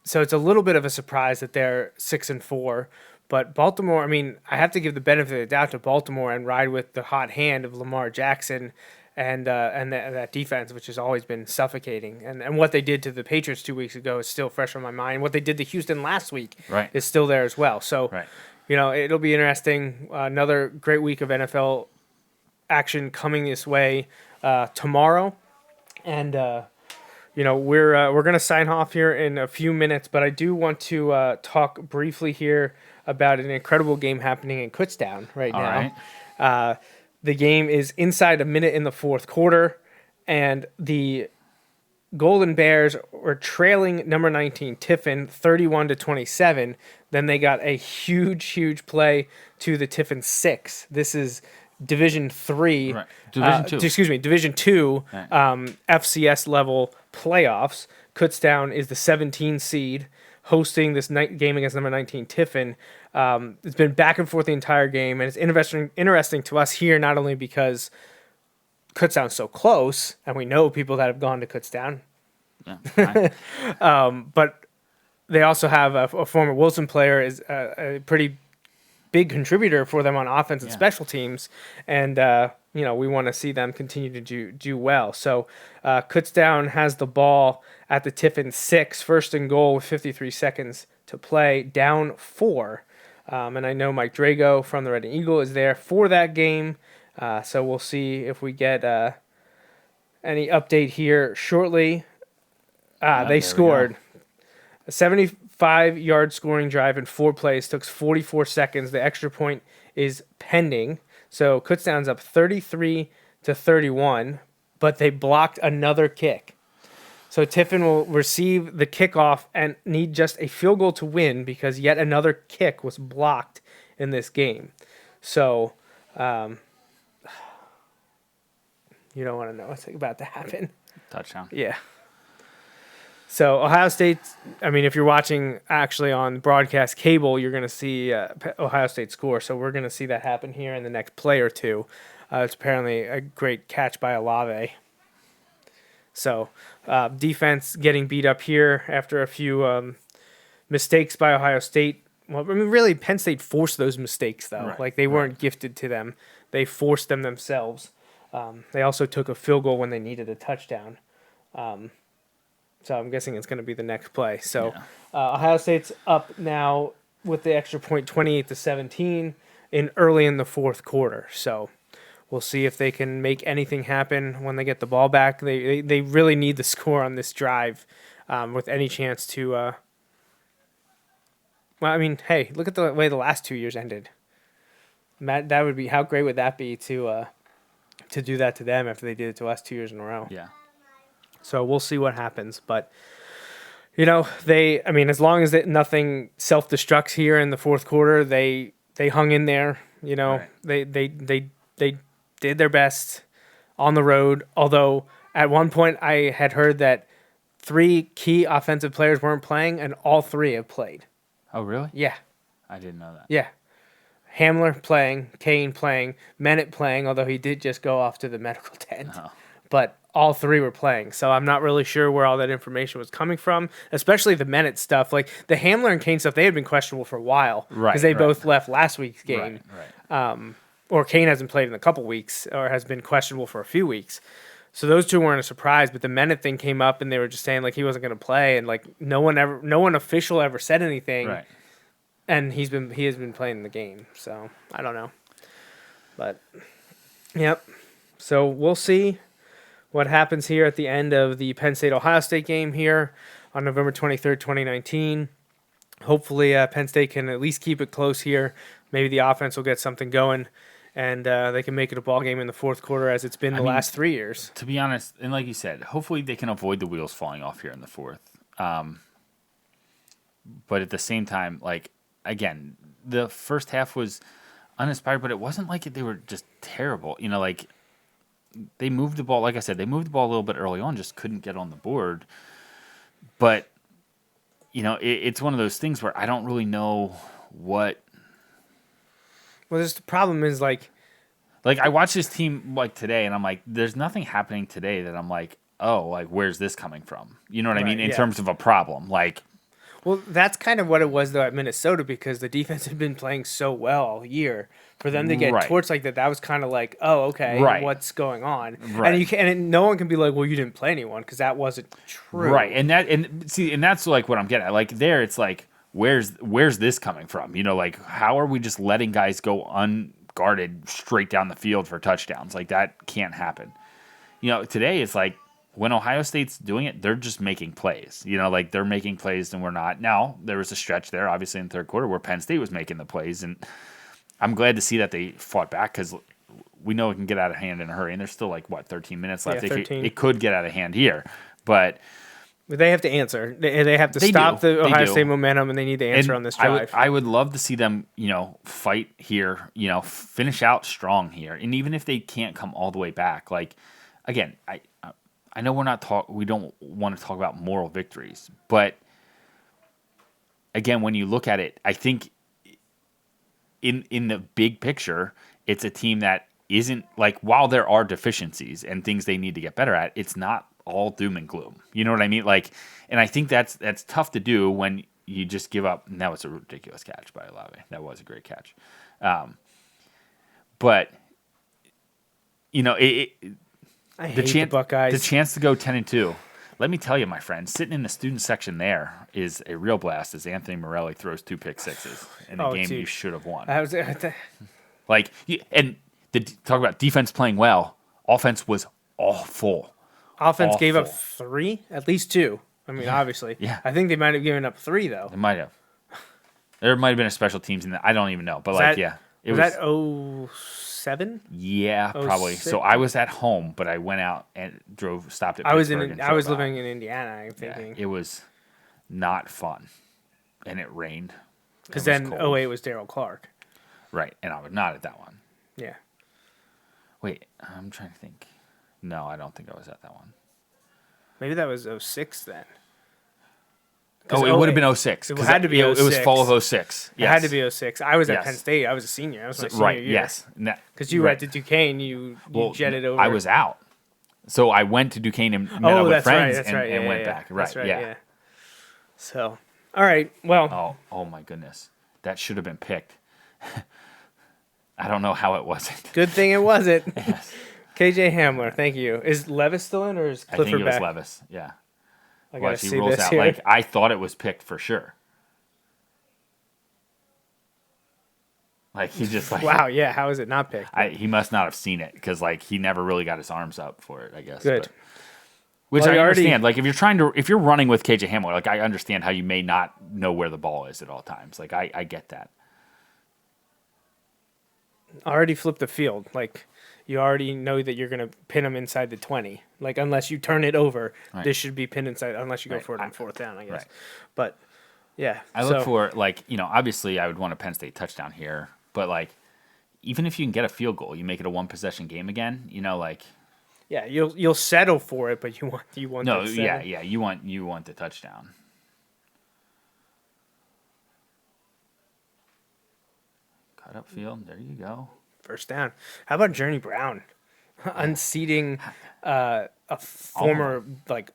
So it's a little bit of a surprise that they're 6-4. But Baltimore, I mean, I have to give the benefit of the doubt to Baltimore and ride with the hot hand of Lamar Jackson and that defense, which has always been suffocating. And what they did to the Patriots 2 weeks ago is still fresh on my mind. What they did to Houston last week is still there as well. So, it'll be interesting. Another great week of NFL action coming this way tomorrow. And, we're going to sign off here in a few minutes, but I do want to talk briefly here about an incredible game happening in Kutztown right now. Right. The game is inside a minute in the fourth quarter, and the Golden Bears were trailing number 19 Tiffin 31-27. Then they got a huge play to the Tiffin 6. This is Division 3. Right. Division 2 FCS level playoffs. Kutztown is the 17 seed hosting this game against number 19 Tiffin. It's been back and forth the entire game, and it's interesting to us here, not only because Kutztown's so close, and we know people that have gone to Kutztown, but they also have a former Wilson player is a pretty big contributor for them on offense and special teams, and we want to see them continue to do well. So Kutztown has the ball at the Tiffin 6, first and goal with 53 seconds to play, down 4. And I know Mike Drago from the Red and Eagle is there for that game. So we'll see if we get any update here shortly. They scored a 75-yard scoring drive in 4 plays. Took 44 seconds. The extra point is pending. So Kutztown's up 33-31, but they blocked another kick. So Tiffin will receive the kickoff and need just a field goal to win because yet another kick was blocked in this game. So you don't want to know what's about to happen. Touchdown. Yeah. So Ohio State, I mean, if you're watching actually on broadcast cable, you're going to see Ohio State score. So we're going to see that happen here in the next play or two. It's apparently a great catch by Olave. So defense getting beat up here after a few mistakes by Ohio State. Well, I mean, really, Penn State forced those mistakes, though. Right. Like, they weren't gifted to them. They forced them themselves. They also took a field goal when they needed a touchdown. So I'm guessing it's going to be the next play. So Ohio State's up now with the extra point, 28-17, early in the fourth quarter. So we'll see if they can make anything happen when they get the ball back. They really need the score on this drive with any chance to. Well, I mean, hey, look at the way the last 2 years ended. Matt, that would be, how great would that be to to do that to them after they did it to us 2 years in a row. Yeah. So we'll see what happens. But, as long as nothing self-destructs here in the fourth quarter, they hung in there. Right. They did their best on the road. Although at one point I had heard that 3 key offensive players weren't playing, and all 3 have played. Oh, really? Yeah. I didn't know that. Yeah. Hamler playing, Kane playing, Mennett playing, although he did just go off to the medical tent. Oh. But all 3 were playing, so I'm not really sure where all that information was coming from, especially the Mennett stuff. Like the Hamler and Kane stuff, they had been questionable for a while Right, because they right. both left last week's game. Right. Or Kane hasn't played in a couple weeks or has been questionable for a few weeks. So those 2 weren't a surprise, but the Mennett thing came up and they were just saying like he wasn't going to play, and like no one official ever said anything. Right. And he has been playing the game, so I don't know. But yep. So we'll see what happens here at the end of the Penn State Ohio State game here on November 23rd, 2019. Hopefully Penn State can at least keep it close here. Maybe the offense will get something going, and they can make it a ball game in the fourth quarter as it's been the last 3 years. To be honest, and like you said, hopefully they can avoid the wheels falling off here in the fourth. But at the same time, like, again, the first half was uninspired, but it wasn't like they were just terrible. Like they moved the ball. Like I said, they moved the ball a little bit early on, just couldn't get on the board. But, it's one of those things where I don't really know what. Well, the problem is like I watched this team like today, and I'm like, there's nothing happening today that I'm like, oh, like where's this coming from? You know what I mean? In terms of a problem, like. Well, that's kind of what it was, though, at Minnesota, because the defense had been playing so well all year. For them to get torched like that was kind of like, oh, okay, what's going on? Right. And no one can be like, well, you didn't play anyone, because that wasn't true. Right, and that's like what I'm getting at. Like there, it's like, where's this coming from? Like how are we just letting guys go unguarded straight down the field for touchdowns? Like that can't happen. Today it's like, when Ohio State's doing it, they're just making plays. Like they're making plays and we're not. Now, there was a stretch there, obviously, in the third quarter where Penn State was making the plays. And I'm glad to see that they fought back because we know it can get out of hand in a hurry. And there's still 13 minutes left. Yeah, 13. It could get out of hand here. But they have to answer. They have to stop the Ohio State momentum, and they need to answer on this drive. I would love to see them, fight here, finish out strong here. And even if they can't come all the way back, like, again, I know we don't want to talk about moral victories, but again, when you look at it, I think in the big picture, it's a team that isn't like, while there are deficiencies and things they need to get better at, it's not all doom and gloom. You know what I mean? Like, and I think that's tough to do when you just give up. And that was a ridiculous catch by Olave. That was a great catch. But I hate the Buckeyes. The chance to go 10-2. Let me tell you, my friend, sitting in the student section there is a real blast as Anthony Morelli throws 2 pick sixes in a game you should have won. Talk about defense playing well. Offense was awful. Offense gave up 3, at least 2. I mean, obviously. Yeah. I think they might have given up 3, though. They might have. There might have been a special teams in that. I don't even know. But, was that 07? Yeah, probably. 06? So I was at home, but I went out and stopped at I was Pittsburgh living in Indiana, I'm thinking. Yeah, it was not fun. And it rained. Because then 08 was Darryl Clark. Right, and I was not at that one. Yeah. Wait, I'm trying to think. No, I don't think I was at that one. Maybe that was 06 then. Oh, it would have been 06. It had to be 06. It was fall of 06. Yes. It had to be 06. I was at Penn State. I was a senior. I was my senior year. Yes. Because you went to Duquesne. You jetted over. I was out. So I went to Duquesne and met up with friends and went back. Right, that's right, yeah. So, all right. Well. Oh my goodness. That should have been picked. I don't know how it wasn't. Good thing it wasn't. Yes. KJ Hamler, thank you. Is Levis still in or is Clifford back? I think it was Levis, yeah. I gotta see he rolls this out. here. Like, I thought it was picked for sure. Like, he just like... Wow, yeah, how is it not picked? He must not have seen it, because, like, he never really got his arms up for it, I guess. Good. Which I understand. Like, if you're running with KJ Hamler, like, I understand how you may not know where the ball is at all times. Like, I get that. Already flipped the field. Like, you already know that you're going to pin them inside the 20. Like, unless you turn it over, Right. this should be pinned inside, unless you go Right. for it on fourth down, I guess. Right. But, yeah. I look for, like, obviously I would want a Penn State touchdown here, but, like, even if you can get a field goal, you make it a one-possession game again, like... Yeah, you'll settle for it, but you want No, that yeah, settle. you want the touchdown. Cut up field, there you go. First down. How about Journey Brown? Unseating a former, like,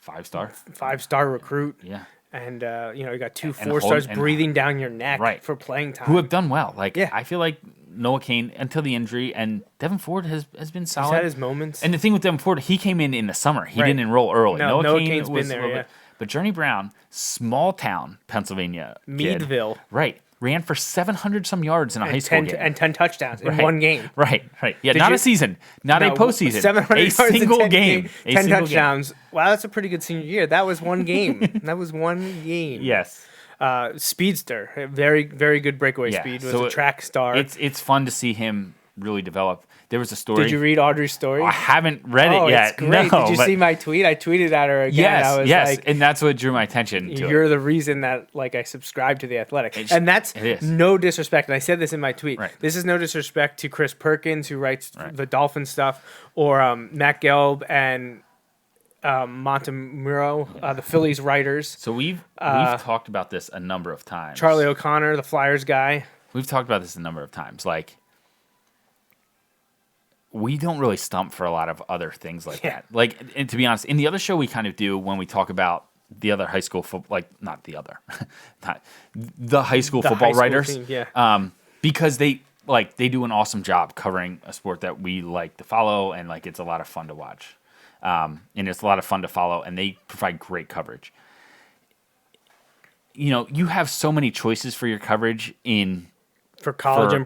5-star. 5-star recruit. Yeah. And, you got 2 And 4-stars and- breathing down your neck Right. for playing time. Who have done well. Like, Yeah. I feel like Noah Kane, until the injury, and Devin Ford has been solid. He's had his moments. And the thing with Devin Ford, he came in the summer. He Right. didn't enroll early. No, Noah Kane's was been a there, little yeah. bit- But Journey Brown, small town Pennsylvania kid, Meadville. right, ran for 700 some yards in a high school game. And 10 touchdowns in Right. one game. Right. Yeah, Did not you- a season, not a No, postseason, 700 a yards in single 10 game. A 10 single touchdowns. Wow, that's a pretty good senior year. That was one game. That was one game. Game. Yes. Speedster, a very, very good breakaway Yeah, speed. Was so a track star. It's fun to see him really develop. There was a story. Did you read Audrey's story? I haven't read Oh, it yet. it's great. No, Did you but see my tweet? I tweeted at her again. Yes, I was yes, like, and that's what drew my attention to you're it. the reason that like I subscribe to the Athletic, It that's is. no disrespect. And I said this in my tweet. Right. This is no disrespect to Chris Perkins, who writes Right. the Dolphin stuff, or Matt Gelb and Montemuro, the Phillies writers. So we've talked about this a number of times. Charlie O'Connor, the Flyers guy. We've talked about this a number of times. Like, we don't really stump for a lot of other things like Yeah. that. Like, and to be honest, in the other show we kind of do when we talk about the other high school football, like not the other, not the high school The football high school writers, team, yeah. because they do an awesome job covering a sport that we like to follow, and like it's a lot of fun to watch, and it's a lot of fun to follow, and they provide great coverage. You have so many choices for your coverage For college and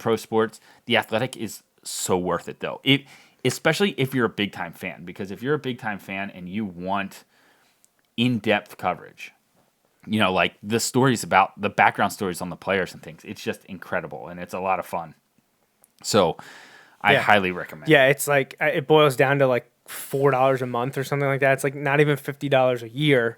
pro. sports. The Athletic is so worth it, though. Especially if you're a big time fan, because if you're a big time fan and you want in-depth coverage, like the stories about the background stories on the players and things, it's just incredible and it's a lot of fun. So I Yeah. highly recommend. Yeah, it's like it boils down to like $4 a month or something like that. It's like not even $50 a year.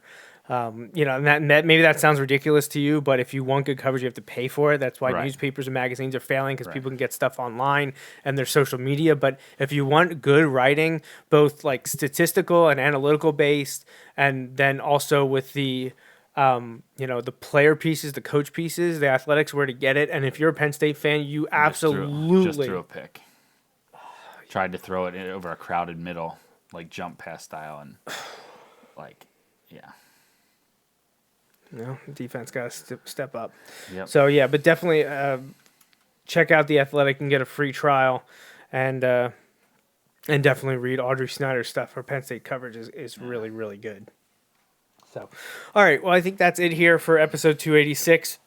And that maybe that sounds ridiculous to you, but if you want good coverage, you have to pay for it. That's why Right. newspapers and magazines are failing, because Right. people can get stuff online and there's social media. But if you want good writing, both like statistical and analytical based, and then also with the the player pieces, the coach pieces, the Athletics, where to get it. And if you're a Penn State fan, you Just absolutely threw a pick. Tried to throw it over a crowded middle, like jump pass style, and like, yeah. Defense got to step up. Yep. So yeah, but definitely check out the Athletic and get a free trial, and definitely read Audrey Snyder's stuff. Her Penn State coverage is really, really good. So, all right, well, I think that's it here for episode 286.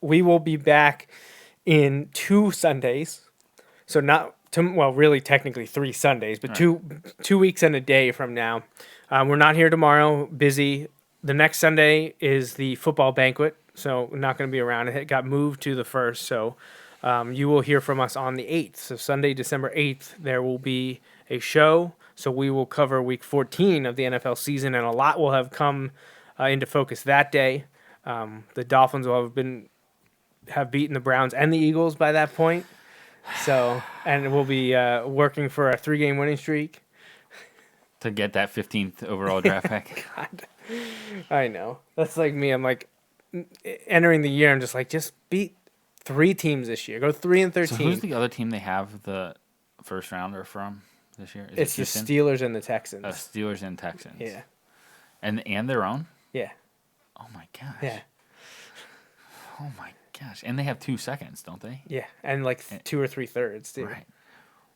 We will be back in 2 Sundays, so really technically 3 Sundays, but two weeks and a day from now. We're not here tomorrow, busy. The next Sunday is the football banquet, so we're not going to be around. It got moved to the 1st, so you will hear from us on the 8th. So Sunday, December 8th, there will be a show. So we will cover Week 14 of the NFL season, and a lot will have come into focus that day. The Dolphins will have beaten the Browns and the Eagles by that point. So, and we'll be working for a 3-game winning streak. To get that 15th overall draft pick. God. I know. That's like me. I'm like, entering the year, I'm just beat 3 teams this year. Go 3-13. So who's the other team they have the first rounder from this year? Is It's the Houston? Steelers and the Texans. Steelers and Texans. Yeah. And their own? Yeah. Oh my gosh. Yeah. Oh my gosh. And they have 2 seconds, don't they? Yeah. And like 2 or 3 thirds, too. Right.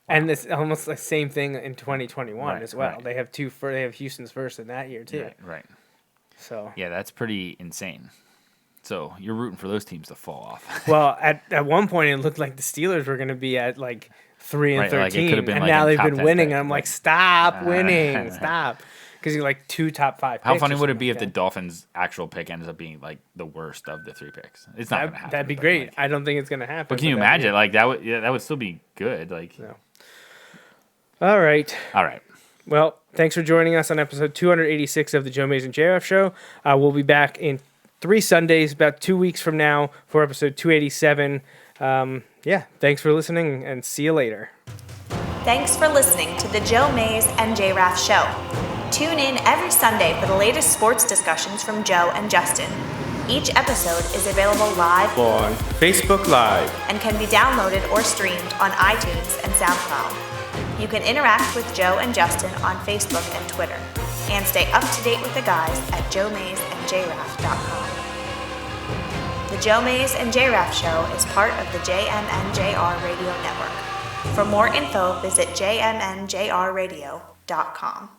And it's almost the same thing in 2021 Right, as well. right. They have they have Houston's first in that year, too. Right. So. Yeah, that's pretty insane. So you're rooting for those teams to fall off. Well, at one point it looked like the Steelers were going to be at like 3-13, Right, like it could have been and like now a they've top been 10 winning, pick, and I'm like, right. stop winning, stop, because you're like 2 top 5 picks. How funny or would it something be like if the that. Dolphins' actual pick ends up being like the worst of the 3 picks? It's not going to happen. That'd be but, great. like- I don't think it's going to happen. but can you that'd be- imagine? Like that would still be good. Like No. All right. All right. Well, thanks for joining us on episode 286 of the Joe Mays and J-Raff Show. We'll be back in 3 Sundays, about 2 weeks from now, for episode 287. Thanks for listening, and see you later. Thanks for listening to the Joe Mays and J-Raff Show. Tune in every Sunday for the latest sports discussions from Joe and Justin. Each episode is available live On Facebook Live. and can be downloaded or streamed on iTunes and SoundCloud. You can interact with Joe and Justin on Facebook and Twitter, and stay up to date with the guys at joemaysandjraff.com. The Joe Mays and J-Raff Show is part of the JMNJR Radio Network. For more info, visit jmnjrradio.com.